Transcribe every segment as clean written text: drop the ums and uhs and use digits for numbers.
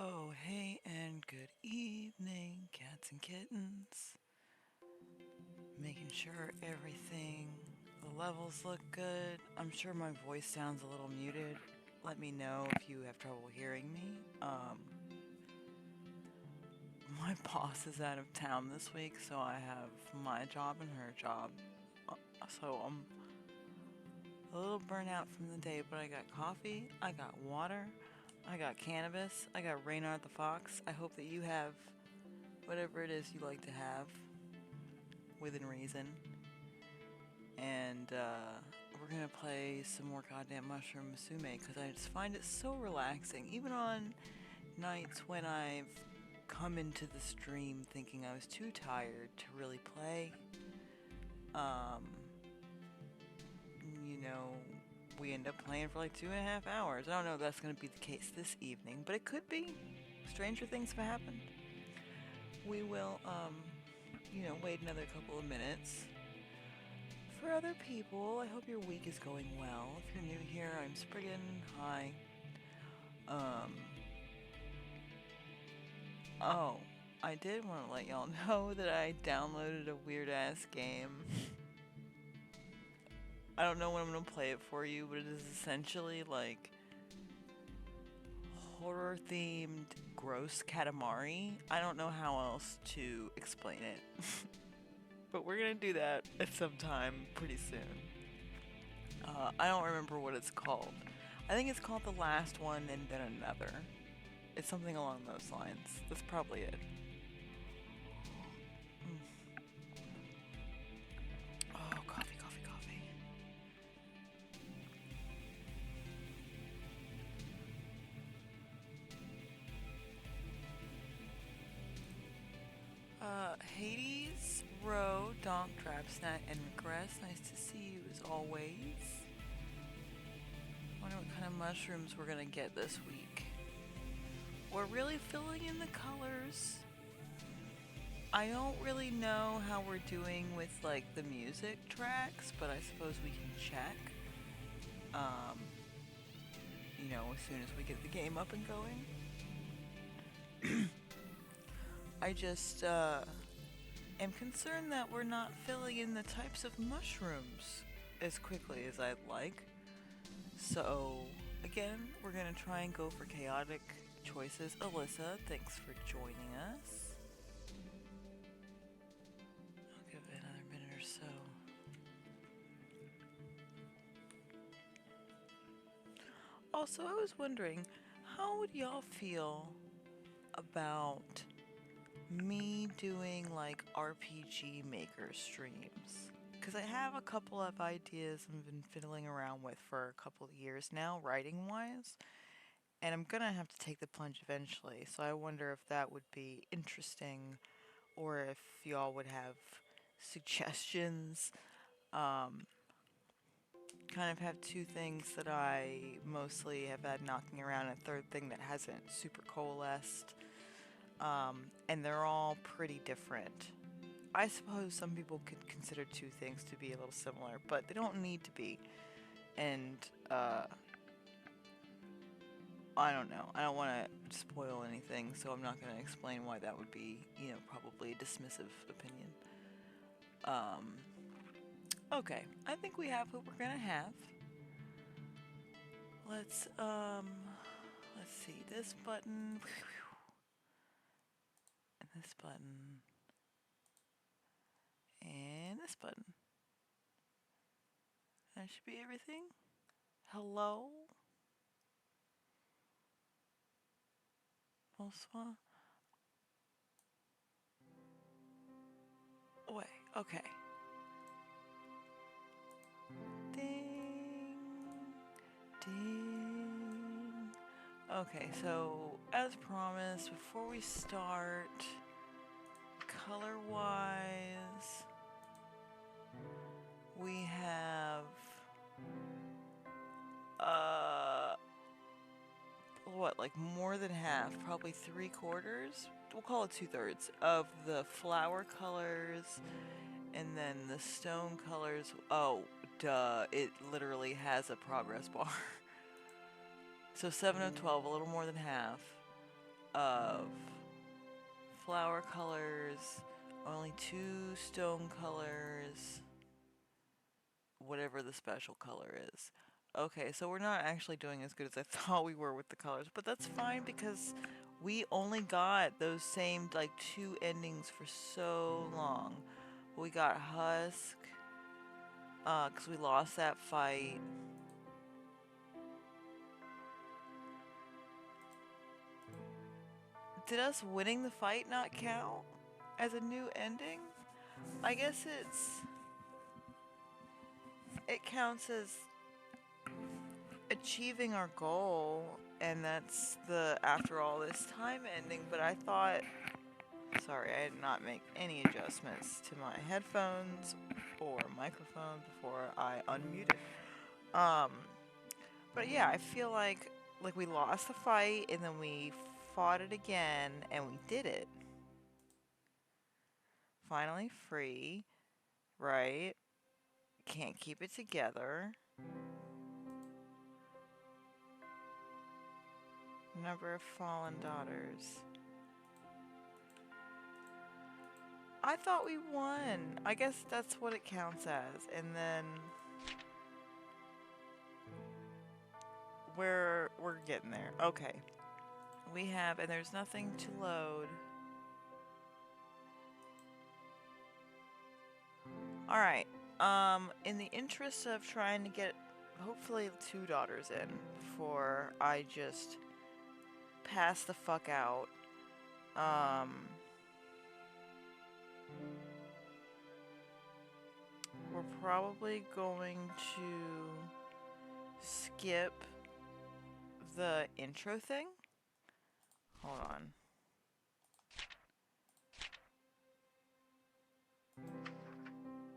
Oh, hey, and good evening, cats and kittens. Making sure the levels look good. I'm sure my voice sounds a little muted. Let me know if you have trouble hearing me. My boss is out of town this week, so I have my job and her job. So I'm a little burnt out from the day, but I got coffee, I got water, I got cannabis, I got Reynard the Fox. I hope that you have whatever it is you like to have within reason. And we're gonna play some more goddamn Mushroom Musume because I just find it so relaxing. Even on nights when I've come into the stream thinking I was too tired to really play, um, you know, we end up playing for like 2.5 hours. I don't know if that's gonna be the case this evening, but it could be. Stranger things have happened. We will, wait another couple of minutes. For other people, I hope your week is going well. If you're new here, I'm Spriggan. Hi. Um. Oh, I did want to let y'all know that I downloaded a weird ass game. I don't know when I'm gonna play it for you, but it is essentially like horror themed gross Katamari. I don't know how else to explain it. But we're gonna do that at some time pretty soon. I don't remember what it's called. I think it's called The Last One and Then Another. It's something along those lines. That's probably it. Mm. Oh, coffee, coffee, coffee. Hades, Roe, Donk, Drabsnat, and Regress. Nice to see you as always. Wonder what kind of mushrooms we're gonna get this week. We're really filling in the colors. I don't really know how we're doing with like the music tracks, but I suppose we can check. As soon as we get the game up and going. I just am concerned that we're not filling in the types of mushrooms as quickly as I'd like. So, again, we're gonna try and go for chaotic choices. Alyssa, thanks for joining us. I'll give it another minute or so. Also, I was wondering, how would y'all feel about me doing like RPG Maker streams? Because I have a couple of ideas I've been fiddling around with for a couple of years now, writing wise, and I'm gonna have to take the plunge eventually. So I wonder if that would be interesting, or if y'all would have suggestions. Um, Kind of have two things that I mostly have had knocking around, and a third thing that hasn't super coalesced. And they're all pretty different. I suppose some people could consider two things to be a little similar, but they don't need to be. And I don't know. I don't want to spoil anything, so I'm not going to explain why that would be, probably a dismissive opinion. Okay, I think we have what we're going to have. Let's see, this button, and this button, and this button. That should be everything. Hello? Bonsoir? Wait, okay. Ding, ding. Okay, so as promised, before we start, color-wise, we have like more than half, probably 3/4, we'll call it 2/3 of the flower colors, and then the stone colors. Oh, duh, it literally has a progress bar. So 7 of 12, a little more than half. of flower colors, only 2 stone colors, whatever the special color is. Okay, so we're not actually doing as good as I thought we were with the colors, but that's fine because we only got those same like 2 endings for so long. We got Husk, because we lost that fight. Did us winning the fight not count as a new ending? I guess it counts as achieving our goal, and that's the after all this time ending, but I thought, sorry, I did not make any adjustments to my headphones or microphone before I unmuted. Um, but yeah, I feel like we lost the fight and then we fought it again and we did it. Finally free, right? Can't keep it together. Number of fallen daughters. I thought we won. I guess that's what it counts as. And then we're getting there. Okay. We have, and there's nothing to load. All right. In the interest of trying to get hopefully 2 daughters in before I just pass the fuck out. We're probably going to skip the intro thing. Hold on.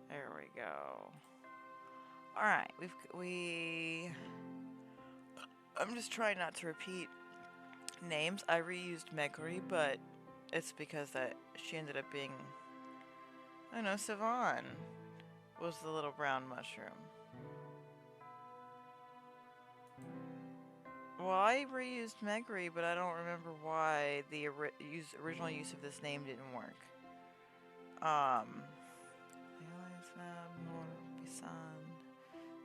There we go. All right, I'm just trying not to repeat names. I reused Megri, but it's because that she ended up being, I don't know, Sivan was the little brown mushroom. Well, I reused Megri, but I don't remember why the original use of this name didn't work.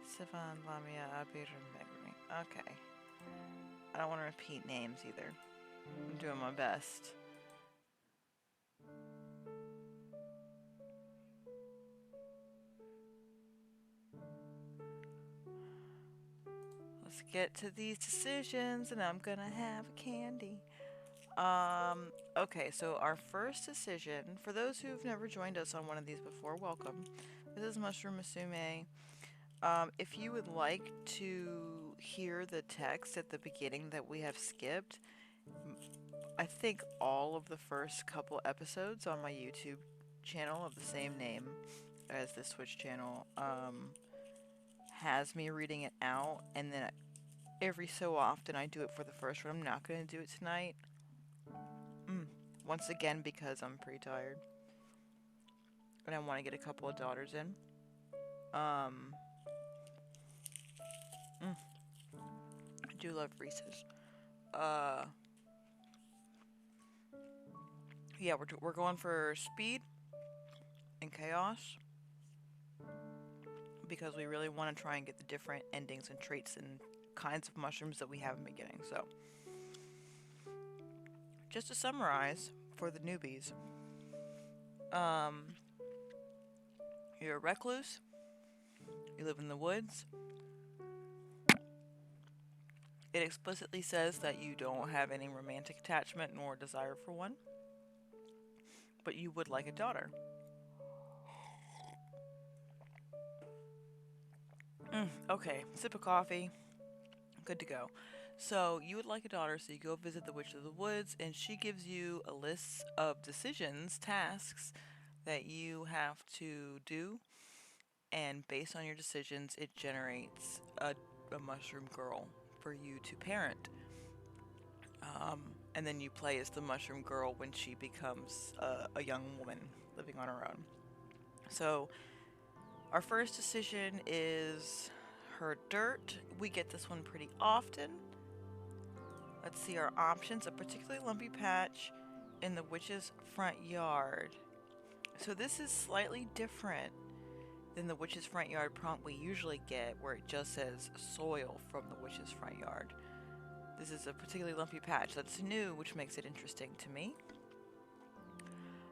Sivan, Lamia, Abir, Megri. Okay. I don't want to repeat names either. I'm doing my best. Let's get to these decisions, and I'm gonna have candy. Okay, so our first decision, for those who've never joined us on one of these before, welcome. This is Mushroom Musume. If you would like to hear the text at the beginning that we have skipped, I think all of the first couple episodes on my YouTube channel of the same name as the Twitch channel has me reading it out, and then every so often I do it for the first one. I'm not going to do it tonight. Once again, because I'm pretty tired. And I want to get a couple of daughters in. I do love Reese's. Yeah, we're going for speed and chaos. Because we really want to try and get the different endings and traits and kinds of mushrooms that we haven't been getting. So, just to summarize for the newbies, you're a recluse, you live in the woods. It explicitly says that you don't have any romantic attachment nor desire for one, but you would like a daughter. Okay, sip of coffee, good to go. So you would like a daughter, so you go visit the Witch of the Woods, and she gives you a list of decisions, tasks that you have to do, and based on your decisions, it generates a mushroom girl for you to parent. And then you play as the mushroom girl when she becomes a young woman living on her own. So our first decision is her dirt. We get this one pretty often. Let's see our options. A particularly lumpy patch in the witch's front yard. So this is slightly different than the witch's front yard prompt we usually get, where it just says soil from the witch's front yard. This is a particularly lumpy patch that's new, which makes it interesting to me.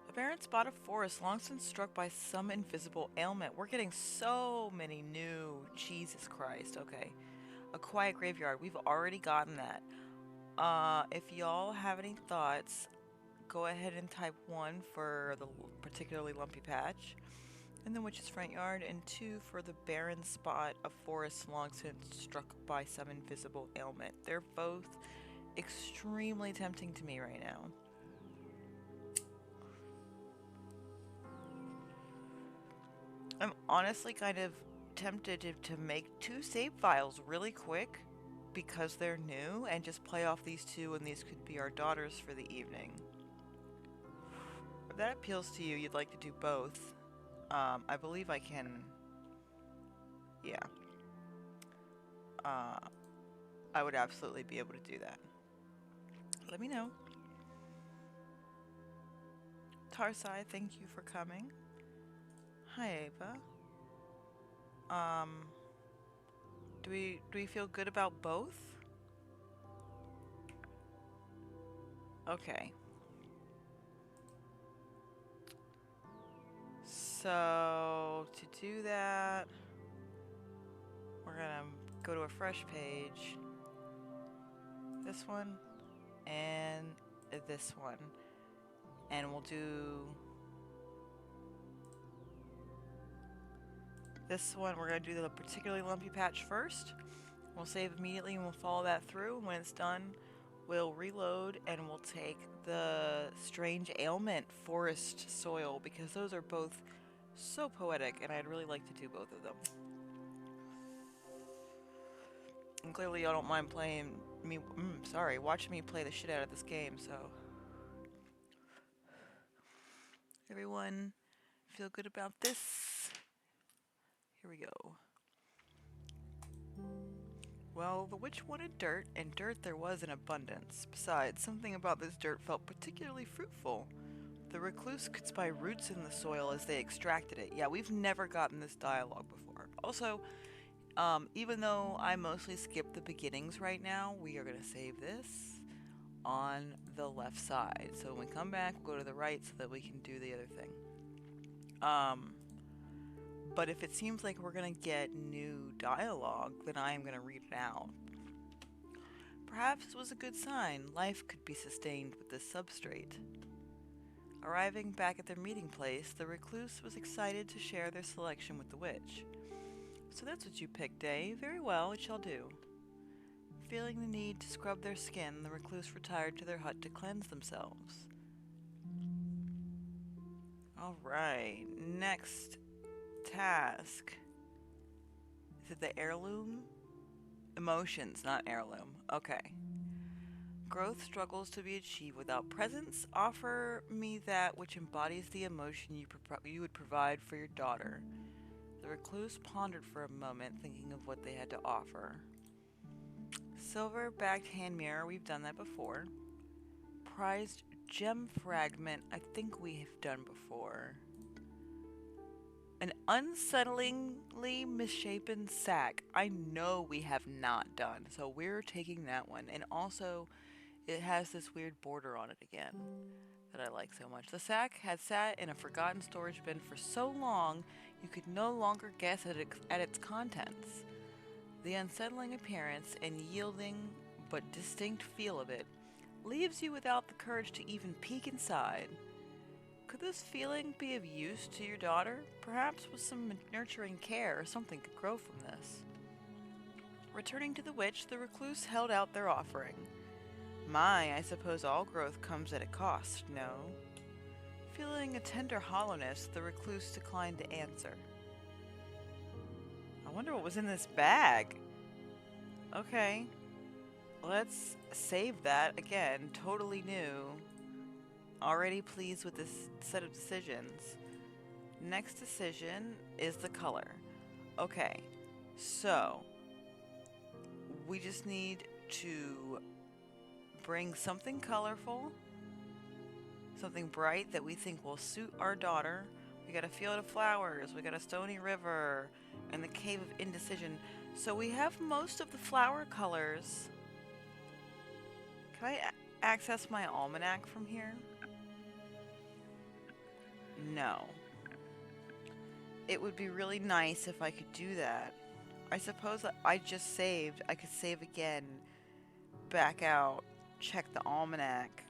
A barren spot of forest long since struck by some invisible ailment. We're getting so many new. Jesus Christ. Okay. A quiet graveyard. We've already gotten that. If y'all have any thoughts, go ahead and type 1 for the particularly lumpy patch in the witch's front yard, and 2 for the barren spot of forest long since struck by some invisible ailment. They're both extremely tempting to me right now. I'm honestly kind of tempted to make 2 save files really quick because they're new, and just play off these 2, and these could be our daughters for the evening. If that appeals to you, you'd like to do both. I believe I can. Yeah. I would absolutely be able to do that. Let me know. Tarsai, thank you for coming. Hi, Ava. Do we feel good about both? Okay. So to do that, we're gonna go to a fresh page. This one and this one, and we'll do this one. We're gonna do the particularly lumpy patch first. We'll save immediately and we'll follow that through. When it's done, we'll reload and we'll take the strange ailment forest soil, because those are both so poetic and I'd really like to do both of them. And clearly y'all don't mind playing me, watching me play the shit out of this game, so. Everyone feel good about this? Here we go. Well, the witch wanted dirt, and dirt there was in abundance. Besides, something about this dirt felt particularly fruitful. The recluse could spy roots in the soil as they extracted it. Yeah, we've never gotten this dialogue before. Also, even though I mostly skip the beginnings right now, we are going to save this on the left side. So when we come back, we'll go to the right so that we can do the other thing. But if it seems like we're going to get new dialogue, then I am going to read it out. Perhaps it was a good sign. Life could be sustained with this substrate. Arriving back at their meeting place, the recluse was excited to share their selection with the witch. So that's what you picked, eh? Very well, it shall do. Feeling the need to scrub their skin, the recluse retired to their hut to cleanse themselves. Alright, next task. Is it the heirloom? Emotions, not heirloom. Okay. Growth struggles to be achieved without presence. Offer me that which embodies the emotion you would provide for your daughter. The recluse pondered for a moment, thinking of what they had to offer. Silver-backed hand mirror, we've done that before. Prized gem fragment, I think we have done before. An unsettlingly misshapen sack, I know we have not done, so we're taking that one. And also, it has this weird border on it again that I like so much. The sack had sat in a forgotten storage bin for so long you could no longer guess at its contents. The unsettling appearance and yielding but distinct feel of it leaves you without the courage to even peek inside. Could this feeling be of use to your daughter? Perhaps with some nurturing care, something could grow from this. Returning to the witch, the recluse held out their offering. My, I suppose all growth comes at a cost, no? Feeling a tender hollowness, the recluse declined to answer. I wonder what was in this bag. Okay. Let's save that again. Totally new. Already pleased with this set of decisions. Next decision is the color. Okay. So, we just need to bring something colorful, something bright that we think will suit our daughter. We got a field of flowers, we got a stony river, and the cave of indecision. So we have most of the flower colors. Can I access my almanac from here? No. It would be really nice if I could do that. I suppose I just saved. I could save again, back out, check the almanac.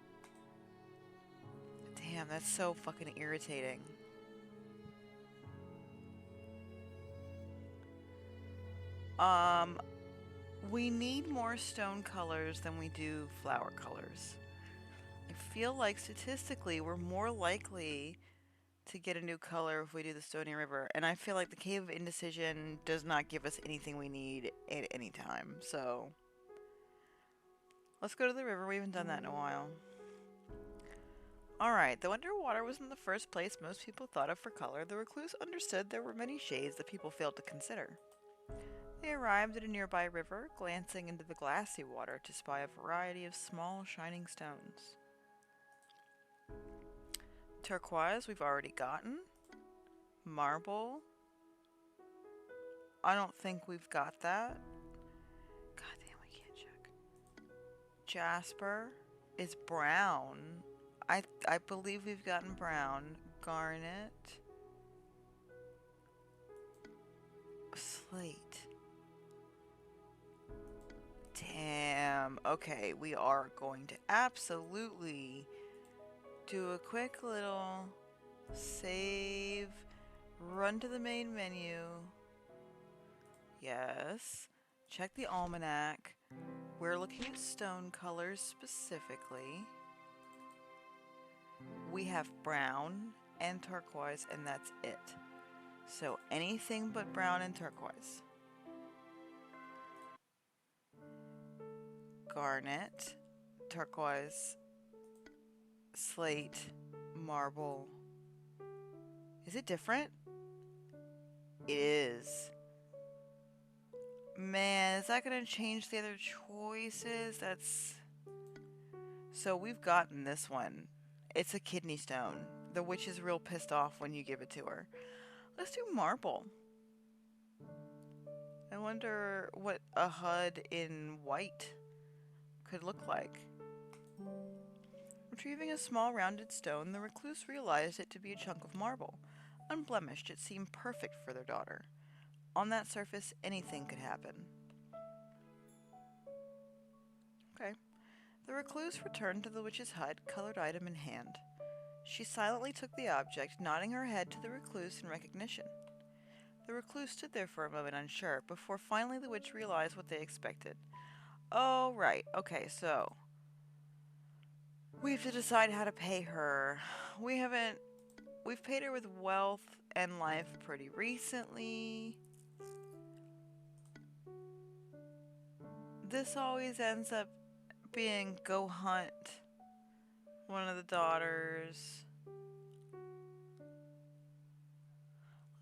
Damn, that's so fucking irritating. We need more stone colors than we do flower colors. I feel like statistically we're more likely to get a new color if we do the Stony River, and I feel like the Cave of Indecision does not give us anything we need at any time, so let's go to the river. We haven't done that in a while. Alright, though underwater wasn't the first place most people thought of for color, the recluse understood there were many shades that people failed to consider. They arrived at a nearby river, glancing into the glassy water to spy a variety of small, shining stones. Turquoise, we've already gotten. Marble. I don't think we've got that. God damn, we can't check. Jasper is brown. I believe we've gotten brown. Garnet. Slate. Damn. Okay, we are going to absolutely do a quick little save. Run to the main menu. Yes. Check the almanac. We're looking at stone colors specifically. We have brown and turquoise, and that's it. So anything but brown and turquoise. Garnet, turquoise, slate, marble. Is it different? It is. Man, is that going to change the other choices? That's... So we've gotten this one. It's a kidney stone. The witch is real pissed off when you give it to her. Let's do marble. I wonder what a HUD in white could look like. Retrieving a small rounded stone, the recluse realized it to be a chunk of marble. Unblemished, it seemed perfect for their daughter. On that surface, anything could happen. Okay. The recluse returned to the witch's hut, colored item in hand. She silently took the object, nodding her head to the recluse in recognition. The recluse stood there for a moment unsure, before finally the witch realized what they expected. Oh, right. Okay, so we have to decide how to pay her. We've paid her with wealth and life pretty recently. This always ends up being go hunt one of the daughters.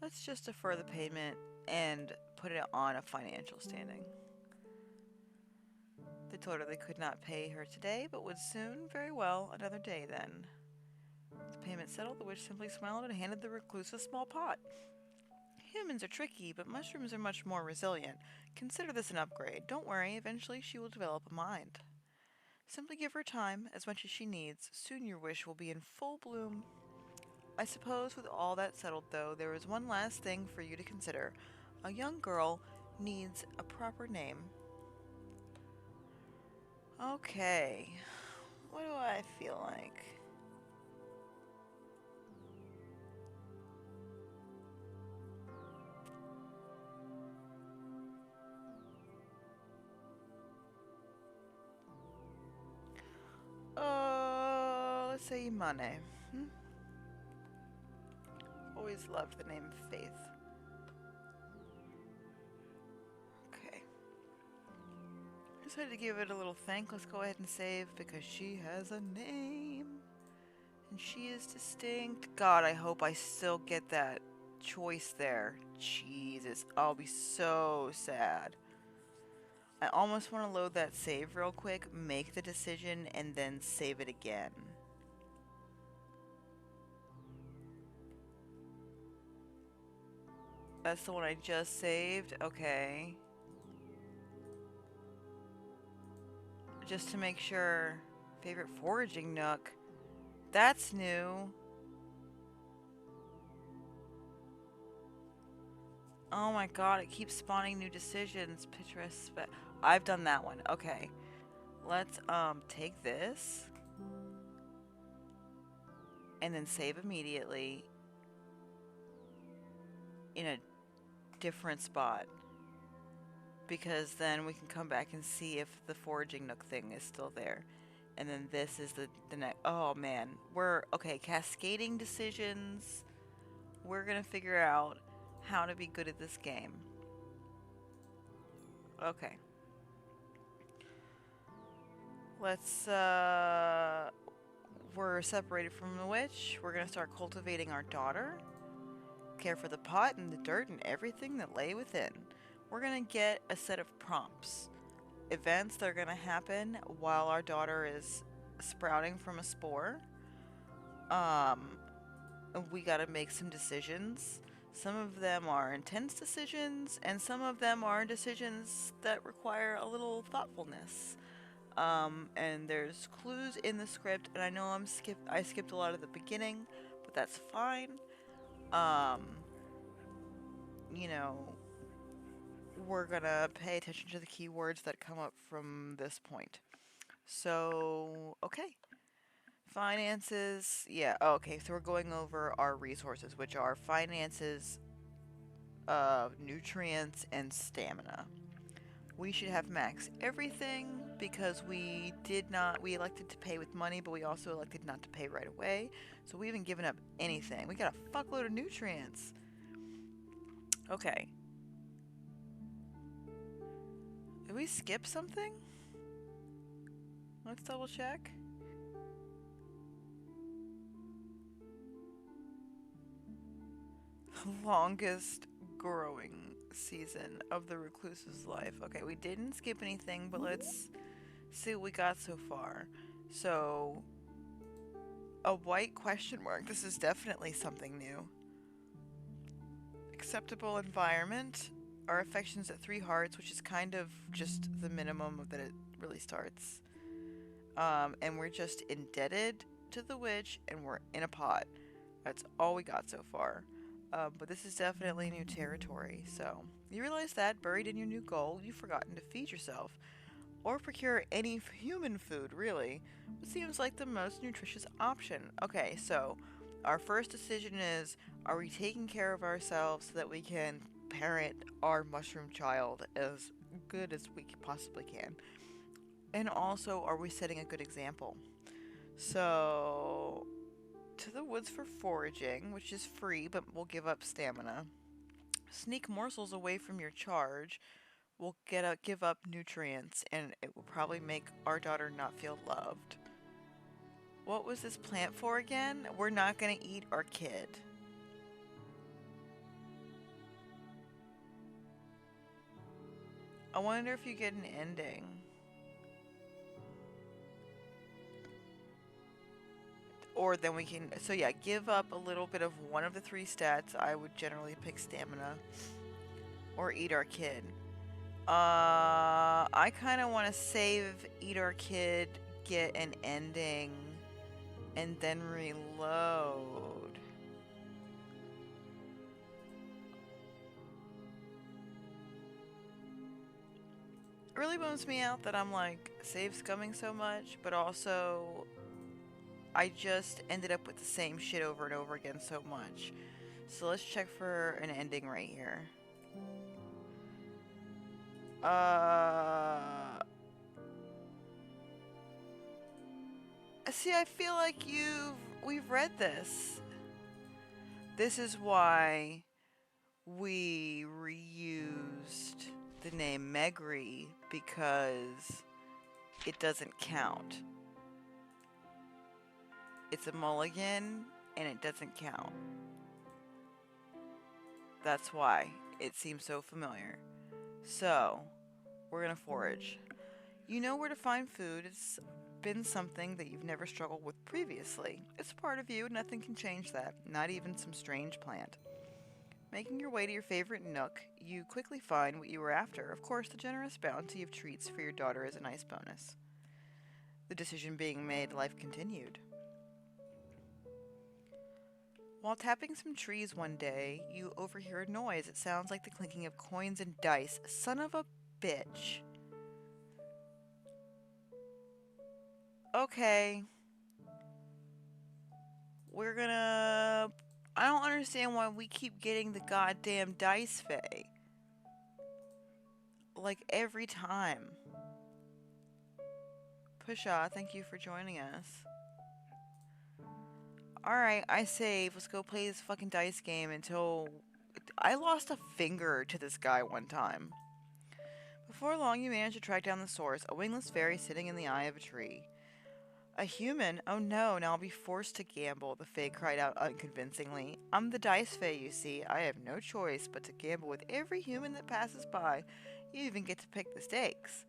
Let's just defer the payment and put it on a financial standing. They told her they could not pay her today, but would soon. Very well, another day then. The payment settled, the witch simply smiled and handed the recluse a small pot. Humans are tricky, but mushrooms are much more resilient. Consider this an upgrade. Don't worry, eventually she will develop a mind. Simply give her time, as much as she needs. Soon your wish will be in full bloom. I suppose with all that settled, though, there is one last thing for you to consider. A young girl needs a proper name. Okay. What do I feel like? Let's say Imane. Always loved the name Faith. Okay. Decided to give it a little thank. Let's go ahead and save because she has a name. And she is distinct. God, I hope I still get that choice there. Jesus, I'll be so sad. I almost want to load that save real quick, make the decision, and then save it again. That's the one I just saved? Okay. Just to make sure. Favorite foraging nook. That's new. Oh my god, it keeps spawning new decisions. Picturesque. I've done that one. Okay. Let's take this and then save immediately in a different spot, because then we can come back and see if the foraging nook thing is still there. And then this is the next. Oh man, we're okay. Cascading decisions. We're gonna figure out how to be good at this game. Okay. Let's we're separated from the witch. We're gonna start cultivating our daughter. Care for the pot and the dirt and everything that lay within. We're gonna get a set of prompts. Events that are gonna happen while our daughter is sprouting from a spore. We gotta make some decisions. Some of them are intense decisions, and some of them are decisions that require a little thoughtfulness. And there's clues in the script, and I know I skipped a lot at the beginning, but that's fine. Um, you know, we're gonna pay attention to the keywords that come up from this point. So, okay. Finances, yeah, okay, so we're going over our resources, which are finances, nutrients, and stamina. We should have max everything because we elected to pay with money, but we also elected not to pay right away. So we haven't given up anything. We got a fuckload of nutrients. Okay. Did we skip something? Let's double check. Longest growing season of the recluse's life. Okay, we didn't skip anything, but let's see what we got so far. So, a white question mark. This is definitely something new. Acceptable environment. Our affections at 3 hearts, which is kind of just the minimum that it really starts. And we're just indebted to the witch, and we're in a pot. That's all we got so far. But this is definitely new territory, so you realize that buried in your new goal, you've forgotten to feed yourself or procure any human food, really. It seems like the most nutritious option. Okay, so our first decision is, are we taking care of ourselves so that we can parent our mushroom child as good as we possibly can? And also, are we setting a good example? So, to the woods for foraging, which is free but will give up stamina. Sneak morsels away from your charge will give up nutrients, and it will probably make our daughter not feel loved. What was this plant for again? We're not gonna eat our kid. I wonder if you get an ending. Or then we can, so yeah, give up a little bit of one of the 3 stats. I would generally pick stamina. Or eat our kid. I kind of want to save eat our kid, get an ending, and then reload. It really bums me out that I'm like save scumming so much, but also I just ended up with the same shit over and over again so much. So let's check for an ending right here. See, I feel like we've read this. This is why we reused the name Megri, because it doesn't count. It's a mulligan and it doesn't count. That's why it seems so familiar. So, We're gonna forage. You know where to find food. It's been something that you've never struggled with previously. It's a part of you, nothing can change that, not even some strange plant. Making your way to your favorite nook, you quickly find what you were after. Of course, the generous bounty of treats for your daughter is a nice bonus. The decision being made, life continued. While tapping some trees one day, you overhear a noise. It sounds like the clinking of coins and dice. Son of a bitch. Okay. We're gonna... I don't understand why we keep getting the goddamn dice, Faye. Like, every time. Pusha, thank you for joining us. Alright, I save. Let's go play this fucking dice game until... I lost a finger to this guy one time. Before long, you manage to track down the source, a wingless fairy sitting in the eye of a tree. A human? Oh no, now I'll be forced to gamble, the Fae cried out unconvincingly. I'm the dice Fae, you see. I have no choice but to gamble with every human that passes by. You even get to pick the stakes.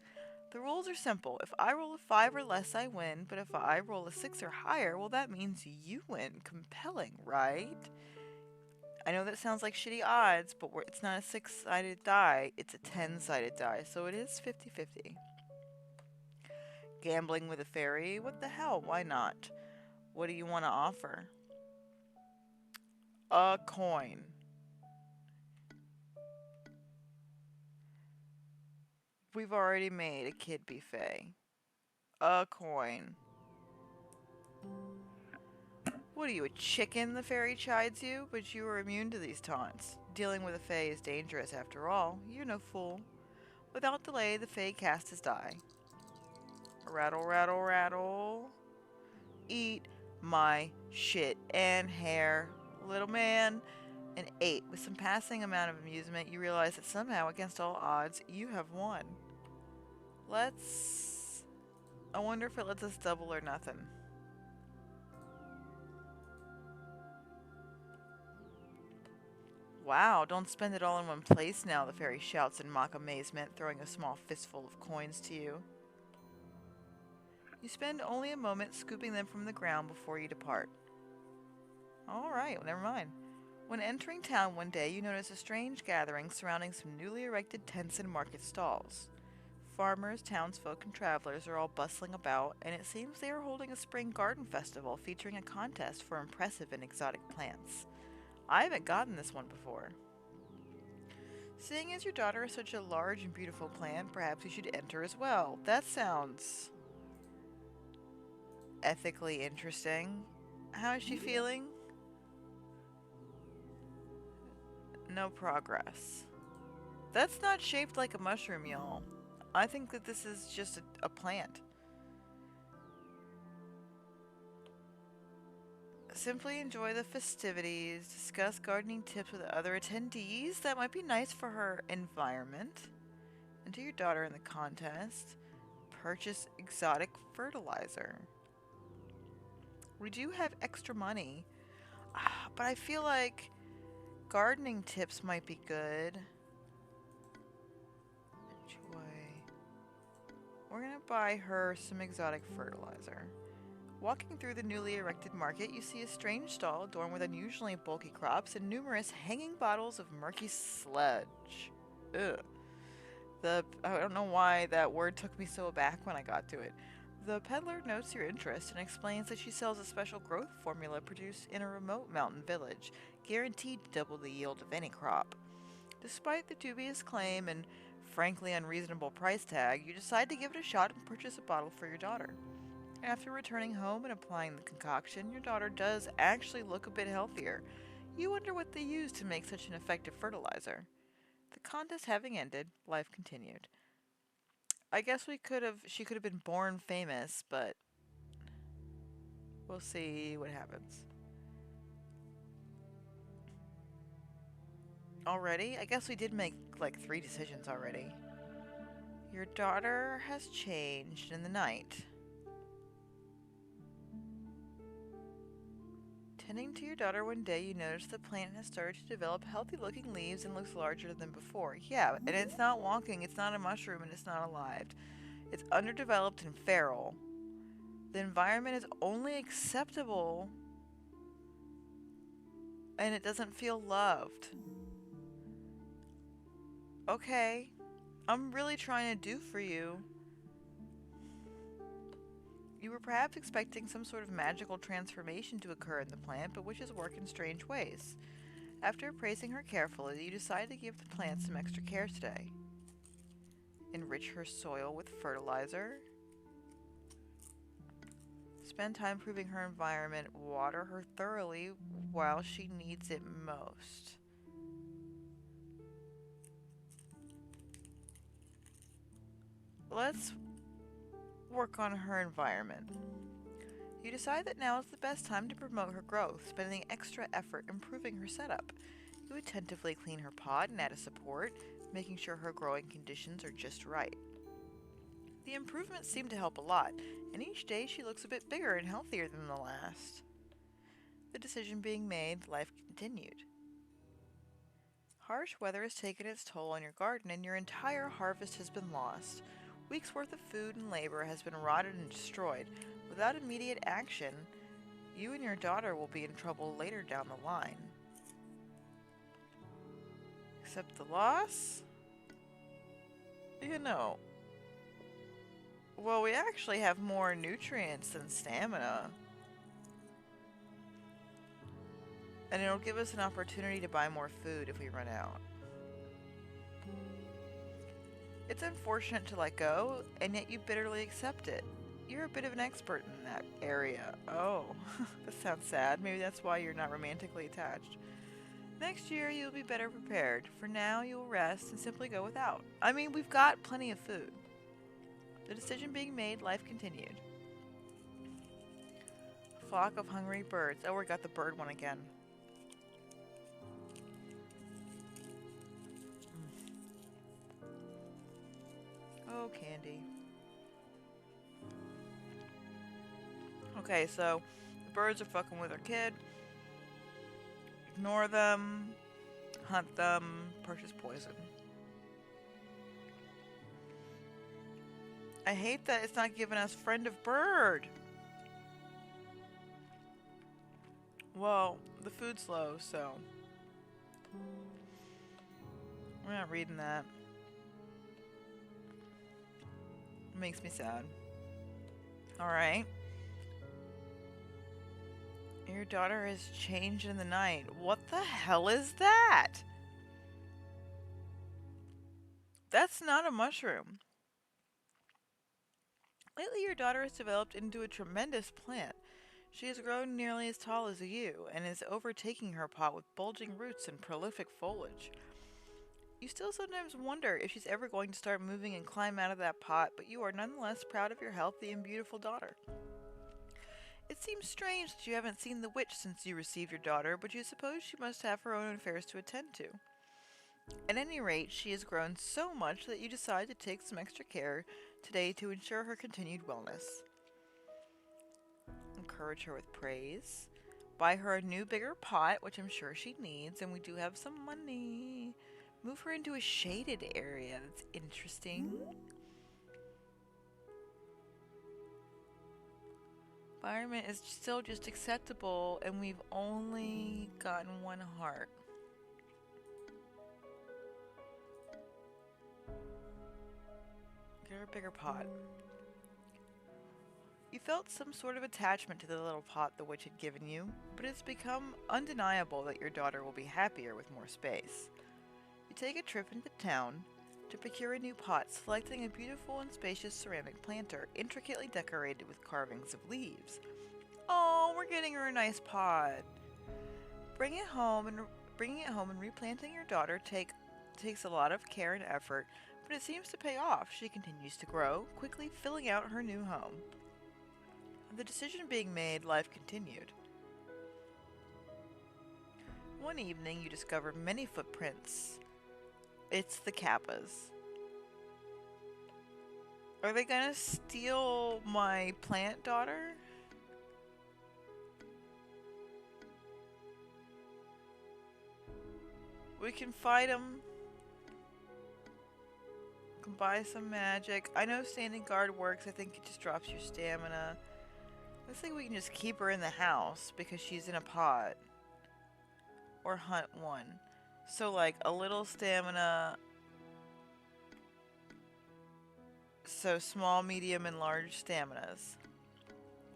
The rules are simple. If I roll a 5 or less, I win, but if I roll a 6 or higher, well, that means you win. Compelling, right? I know that sounds like shitty odds, but it's not a 6-sided die, it's a 10-sided die, so it is 50-50. Gambling with a fairy? What the hell? Why not? What do you want to offer? A coin. We've already made a kid be Fae. A coin. What are you, a chicken? The fairy chides you, but you are immune to these taunts. Dealing with a Fae is dangerous after all. You're no fool. Without delay, the Fae cast his die. Rattle, rattle, rattle. Eat my shit and hair, little man. An 8. With some passing amount of amusement, you realize that somehow, against all odds, you have won. Let's... I wonder if it lets us double or nothing. Wow, don't spend it all in one place now, the fairy shouts in mock amazement, throwing a small fistful of coins to you. You spend only a moment scooping them from the ground before you depart. Alright, well, never mind. When entering town one day, you notice a strange gathering surrounding some newly erected tents and market stalls. Farmers, townsfolk, and travelers are all bustling about, and it seems they are holding a spring garden festival featuring a contest for impressive and exotic plants. I haven't gotten this one before. Seeing as your daughter is such a large and beautiful plant, perhaps you should enter as well. That sounds ethically interesting. How is she feeling? No progress. That's not shaped like a mushroom, y'all. I think that this is just a plant. Simply enjoy the festivities, discuss gardening tips with other attendees. That might be nice for her environment. Enter your daughter in the contest. Purchase exotic fertilizer. We do have extra money, but I feel like gardening tips might be good. Enjoy. We're gonna buy her some exotic fertilizer. Walking through the newly erected market, you see a strange stall adorned with unusually bulky crops and numerous hanging bottles of murky sludge. Ugh. I don't know why that word took me so aback when I got to it. The peddler notes your interest and explains that she sells a special growth formula produced in a remote mountain village, guaranteed to double the yield of any crop. Despite the dubious claim and frankly unreasonable price tag, you decide to give it a shot and purchase a bottle for your daughter. After returning home and applying the concoction, your daughter does actually look a bit healthier. You wonder what they used to make such an effective fertilizer. The contest having ended, life continued. I guess she could have been born famous, but we'll see what happens. Already? I guess we did make like 3 decisions already. Your daughter has changed in the night. Tending to your daughter one day, you notice the plant has started to develop healthy-looking leaves and looks larger than before. Yeah, and it's not walking, it's not a mushroom, and it's not alive. It's underdeveloped and feral. The environment is only acceptable, and it doesn't feel loved. Okay, I'm really trying to do for you. You were perhaps expecting some sort of magical transformation to occur in the plant, but witches work in strange ways. After appraising her carefully, you decide to give the plant some extra care today. Enrich her soil with fertilizer. Spend time improving her environment. Water her thoroughly while she needs it most. Let's work on her environment. You decide that now is the best time to promote her growth, spending extra effort improving her setup. You attentively clean her pot and add a support, making sure her growing conditions are just right. The improvements seem to help a lot, and each day she looks a bit bigger and healthier than the last. The decision being made, life continued. Harsh weather has taken its toll on your garden, and your entire harvest has been lost. Weeks' worth of food and labor has been rotted and destroyed. Without immediate action, you and your daughter will be in trouble later down the line. Accept the loss? You know, well, we actually have more nutrients than stamina. And it'll give us an opportunity to buy more food if we run out. It's unfortunate to let go, and yet you bitterly accept it. You're a bit of an expert in that area. Oh, that sounds sad. Maybe that's why you're not romantically attached. Next year, you'll be better prepared. For now, you'll rest and simply go without. I mean, we've got plenty of food. The decision being made, life continued. A flock of hungry birds. Oh, we got the bird one again. Oh, candy. Okay, so the birds are fucking with our kid. Ignore them. Hunt them. Purchase poison. I hate that it's not giving us friend of bird. Well, the food's low, so we're not reading that. It makes me sad. Alright. Your daughter has changed in the night. What the hell is that? That's not a mushroom. Lately, your daughter has developed into a tremendous plant. She has grown nearly as tall as you, and is overtaking her pot with bulging roots and prolific foliage. You still sometimes wonder if she's ever going to start moving and climb out of that pot, but you are nonetheless proud of your healthy and beautiful daughter. It seems strange that you haven't seen the witch since you received your daughter, but you suppose she must have her own affairs to attend to. At any rate, she has grown so much that you decide to take some extra care today to ensure her continued wellness. Encourage her with praise. Buy her a new, bigger pot, which I'm sure she needs, and we do have some money. Move her into a shaded area. That's interesting. Environment is still just acceptable, and we've only gotten one heart. Get her a bigger pot. You felt some sort of attachment to the little pot the witch had given you, but it's become undeniable that your daughter will be happier with more space. You take a trip into town to procure a new pot, selecting a beautiful and spacious ceramic planter, intricately decorated with carvings of leaves. Oh, we're getting her a nice pot. Bringing it home and replanting your daughter takes a lot of care and effort, but it seems to pay off. She continues to grow, quickly filling out her new home. The decision being made, life continued. One evening, you discover many footprints. It's the Kappas. Are they gonna steal my plant daughter? We can fight them. Can buy some magic. I know standing guard works. I think it just drops your stamina. I think we can just keep her in the house because she's in a pot. Or hunt one. So like a little stamina. So small, medium, and large staminas.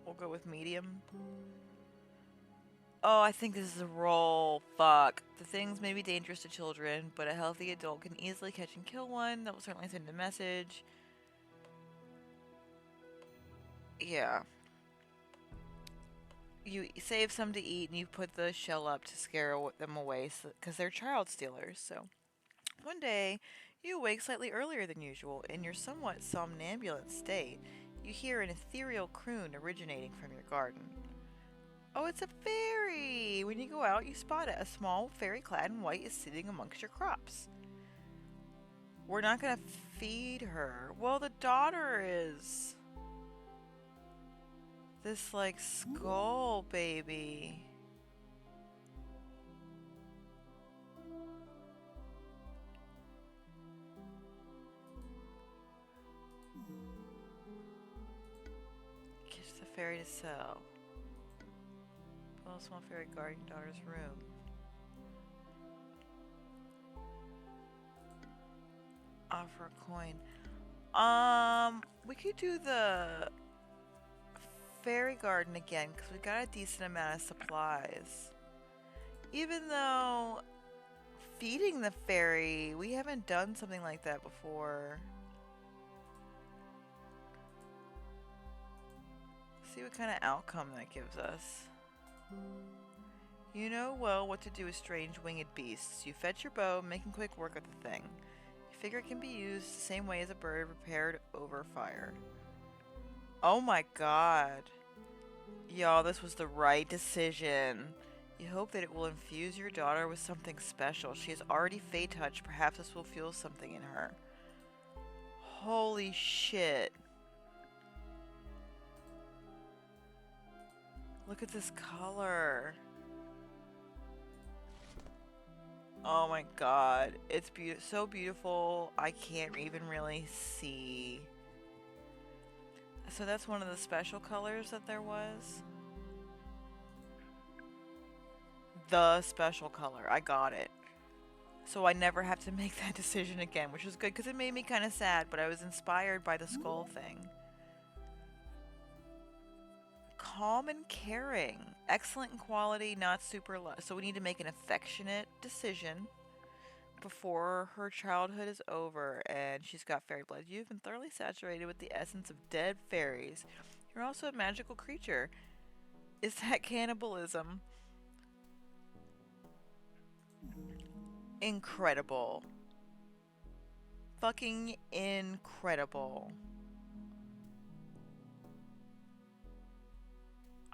We'll go with medium. Oh, I think this is a roll. Fuck. The things may be dangerous to children, but a healthy adult can easily catch and kill one. That will certainly send a message. Yeah. You save some to eat and you put the shell up to scare them away because they're child stealers. So one day, you awake slightly earlier than usual in your somewhat somnambulent state. You hear an ethereal croon originating from your garden. Oh, it's a fairy! When you go out, you spot it. A small fairy clad in white is sitting amongst your crops. We're not gonna feed her. Well, the daughter is. This, like, skull baby. Catch the fairy to sell. Well, small fairy guarding daughter's room. Offer a coin. We could do the fairy garden again because we got a decent amount of supplies. Even though feeding the fairy, we haven't done something like that before. See what kind of outcome that gives us. You know well what to do with strange winged beasts. You fetch your bow, making quick work of the thing. You figure it can be used the same way as a bird prepared over fire. Oh my god. Y'all, this was the right decision. You hope that it will infuse your daughter with something special. She has already Fey touched. Perhaps this will fuel something in her. Holy shit. Look at this color. Oh my god. It's so beautiful. I can't even really see. So that's one of the special colors that there was. The special color. I got it. So I never have to make that decision again, which is good because it made me kind of sad, but I was inspired by the skull thing. Calm and caring. Excellent in quality, not super low. So we need to make an affectionate decision before her childhood is over and she's got fairy blood. You've been thoroughly saturated with the essence of dead fairies. You're also a magical creature. Is that cannibalism? Incredible. Fucking incredible.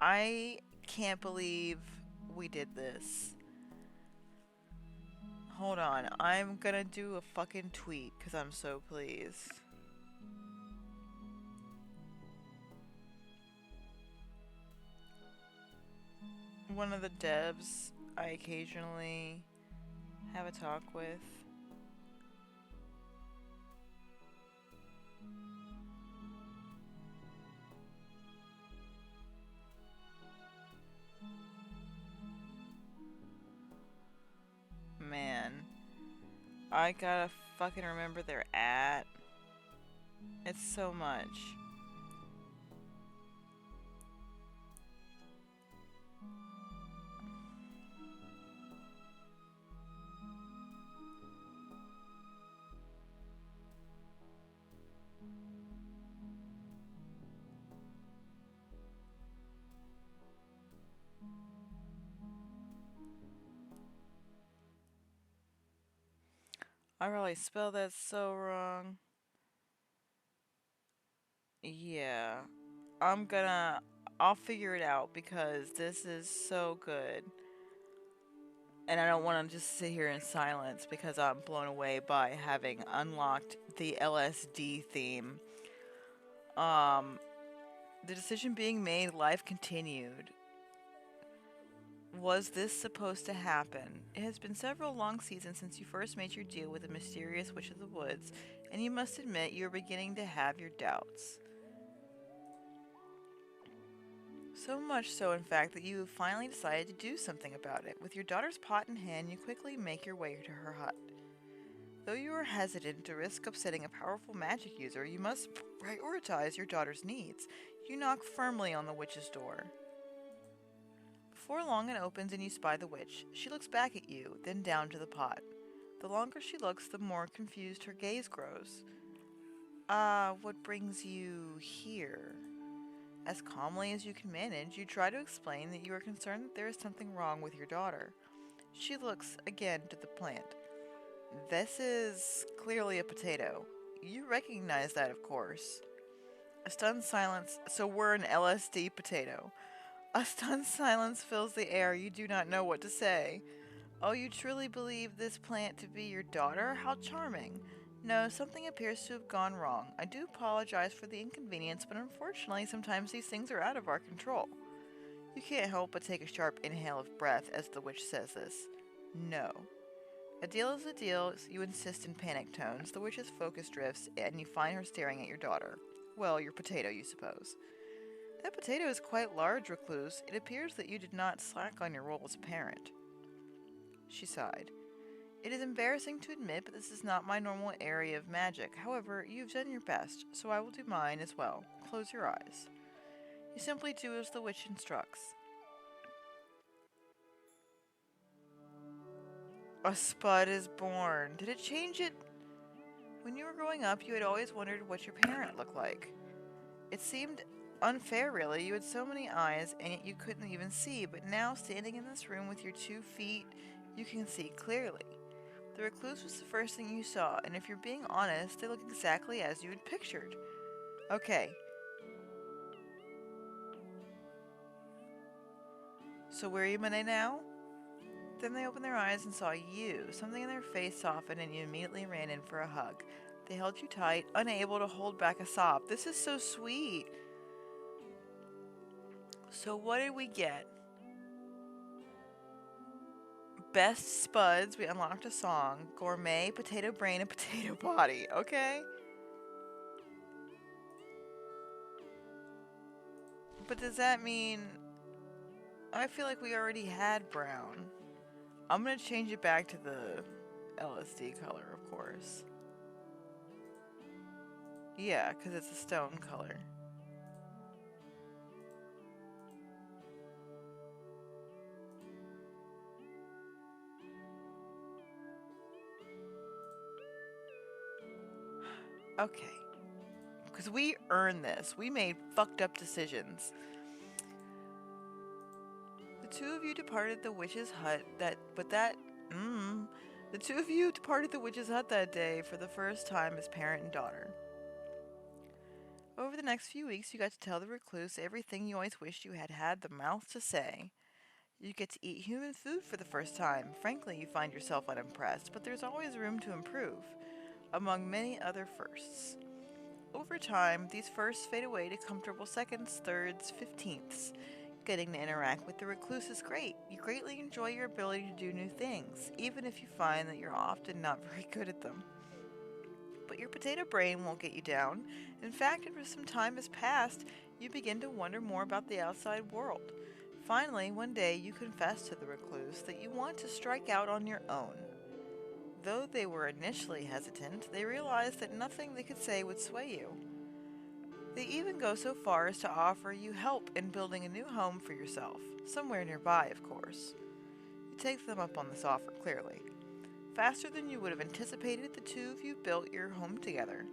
I can't believe we did this. Hold on, I'm gonna do a fucking tweet because I'm so pleased. One of the devs I occasionally have a talk with. Man, I gotta fucking remember their at. It's so much. I really spelled that so wrong. Yeah. I'll figure it out because this is so good. And I don't want to just sit here in silence because I'm blown away by having unlocked the LSD theme. The decision being made, life continued. Was this supposed to happen? It has been several long seasons since you first made your deal with the mysterious Witch of the Woods, and you must admit you are beginning to have your doubts. So much so, in fact, that you have finally decided to do something about it. With your daughter's pot in hand, you quickly make your way to her hut. Though you are hesitant to risk upsetting a powerful magic user, you must prioritize your daughter's needs. You knock firmly on the witch's door. Before long it opens and you spy the witch. She looks back at you, then down to the pot. The longer she looks, the more confused her gaze grows. What brings you here? As calmly as you can manage, you try to explain that you are concerned that there is something wrong with your daughter. She looks again to the plant. This is clearly a potato. You recognize that, of course. A stunned silence. So we're an LSD potato. A stunned silence fills the air. You do not know what to say. Oh, you truly believe this plant to be your daughter? How charming. No, something appears to have gone wrong. I do apologize for the inconvenience, but unfortunately, sometimes these things are out of our control. You can't help but take a sharp inhale of breath as the witch says this. No. A deal is a deal, you insist in panic tones. The witch's focus drifts, and you find her staring at your daughter. Well, your potato, you suppose. That potato is quite large, Recluse. It appears that you did not slack on your role as a parent. She sighed. It is embarrassing to admit, but this is not my normal area of magic. However, you've done your best, so I will do mine as well. Close your eyes. You simply do as the witch instructs. A spud is born. Did it change it? When you were growing up, you had always wondered what your parent looked like. It seemed unfair, really. You had so many eyes, and yet you couldn't even see. But now, standing in this room with your 2 feet, you can see clearly. The recluse was the first thing you saw, and if you're being honest, they look exactly as you had pictured. Okay. So where are you now? Then they opened their eyes and saw you. Something in their face softened, and you immediately ran in for a hug. They held you tight, unable to hold back a sob. This is so sweet. So what did we get? Best spuds, we unlocked a song. Gourmet, potato brain, and potato body. Okay? But does that mean... I feel like we already had brown. I'm gonna change it back to the LSD color, of course. Yeah, because it's a stone color. Okay. Because we earned this. We made fucked up decisions. The two of you departed the witch's hut The two of you departed the witch's hut that day for the first time as parent and daughter. Over the next few weeks, you got to tell the recluse everything you always wished you had had the mouth to say. You get to eat human food for the first time. Frankly, you find yourself unimpressed, but there's always room to improve, among many other firsts. Over time, these firsts fade away to comfortable seconds, thirds, 15ths. Getting to interact with the recluse is great. You greatly enjoy your ability to do new things, even if you find that you're often not very good at them. But your potato brain won't get you down. In fact, after some time has passed, you begin to wonder more about the outside world. Finally, one day you confess to the recluse that you want to strike out on your own. Though they were initially hesitant, they realized that nothing they could say would sway you. They even go so far as to offer you help in building a new home for yourself, somewhere nearby, of course. You take them up on this offer, clearly. Faster than you would have anticipated, the two of you built your home together.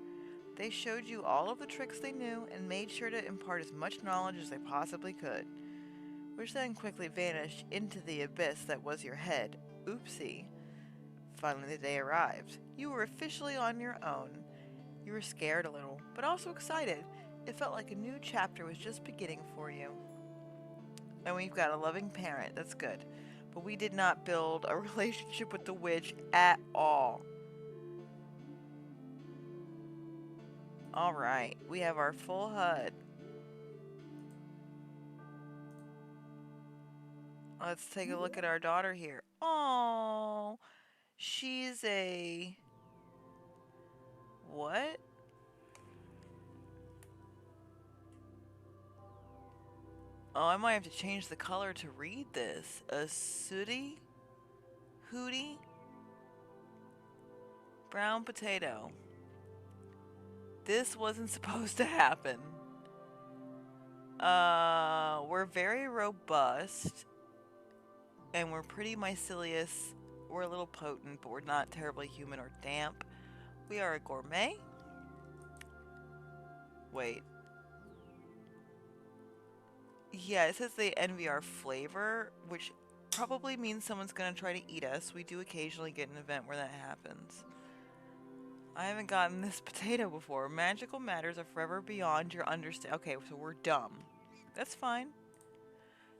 They showed you all of the tricks they knew and made sure to impart as much knowledge as they possibly could, which then quickly vanished into the abyss that was your head. Oopsie. Finally the day arrived. You were officially on your own. You were scared a little, but also excited. It felt like a new chapter was just beginning for you. And we've got a loving parent, that's good. But we did not build a relationship with the witch at all. Alright, we have our full HUD. Let's take a look at our daughter here. Oh, she's a... What? Oh, I might have to change the color to read this. A sooty? Hootie? Brown potato. This wasn't supposed to happen. We're very robust. And we're pretty mycelious. We're a little potent, but we're not terribly humid or damp. We are a gourmet. Wait. Yeah, it says they envy our flavor, which probably means someone's gonna try to eat us. We do occasionally get an event where that happens. I haven't gotten this potato before. Magical matters are forever beyond your understanding. Okay, so we're dumb. That's fine.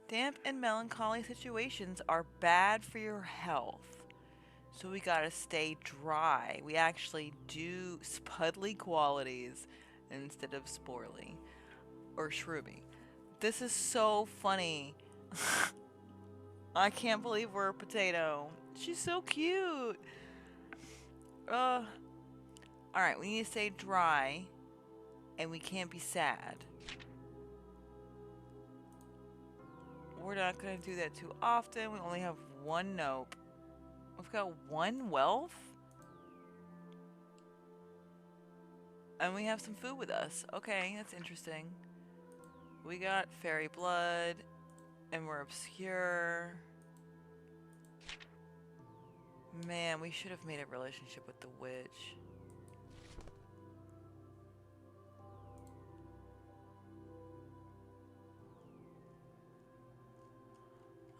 Damp and melancholy situations are bad for your health. So we gotta stay dry. We actually do spudly qualities instead of sporely or shroomy. This is so funny. I can't believe we're a potato. She's so cute. Alright, we need to stay dry. And we can't be sad. We're not going to do that too often. We only have one nope. We've got one wealth? And we have some food with us. Okay, that's interesting. We got fairy blood. And we're obscure. Man, we should have made a relationship with the witch.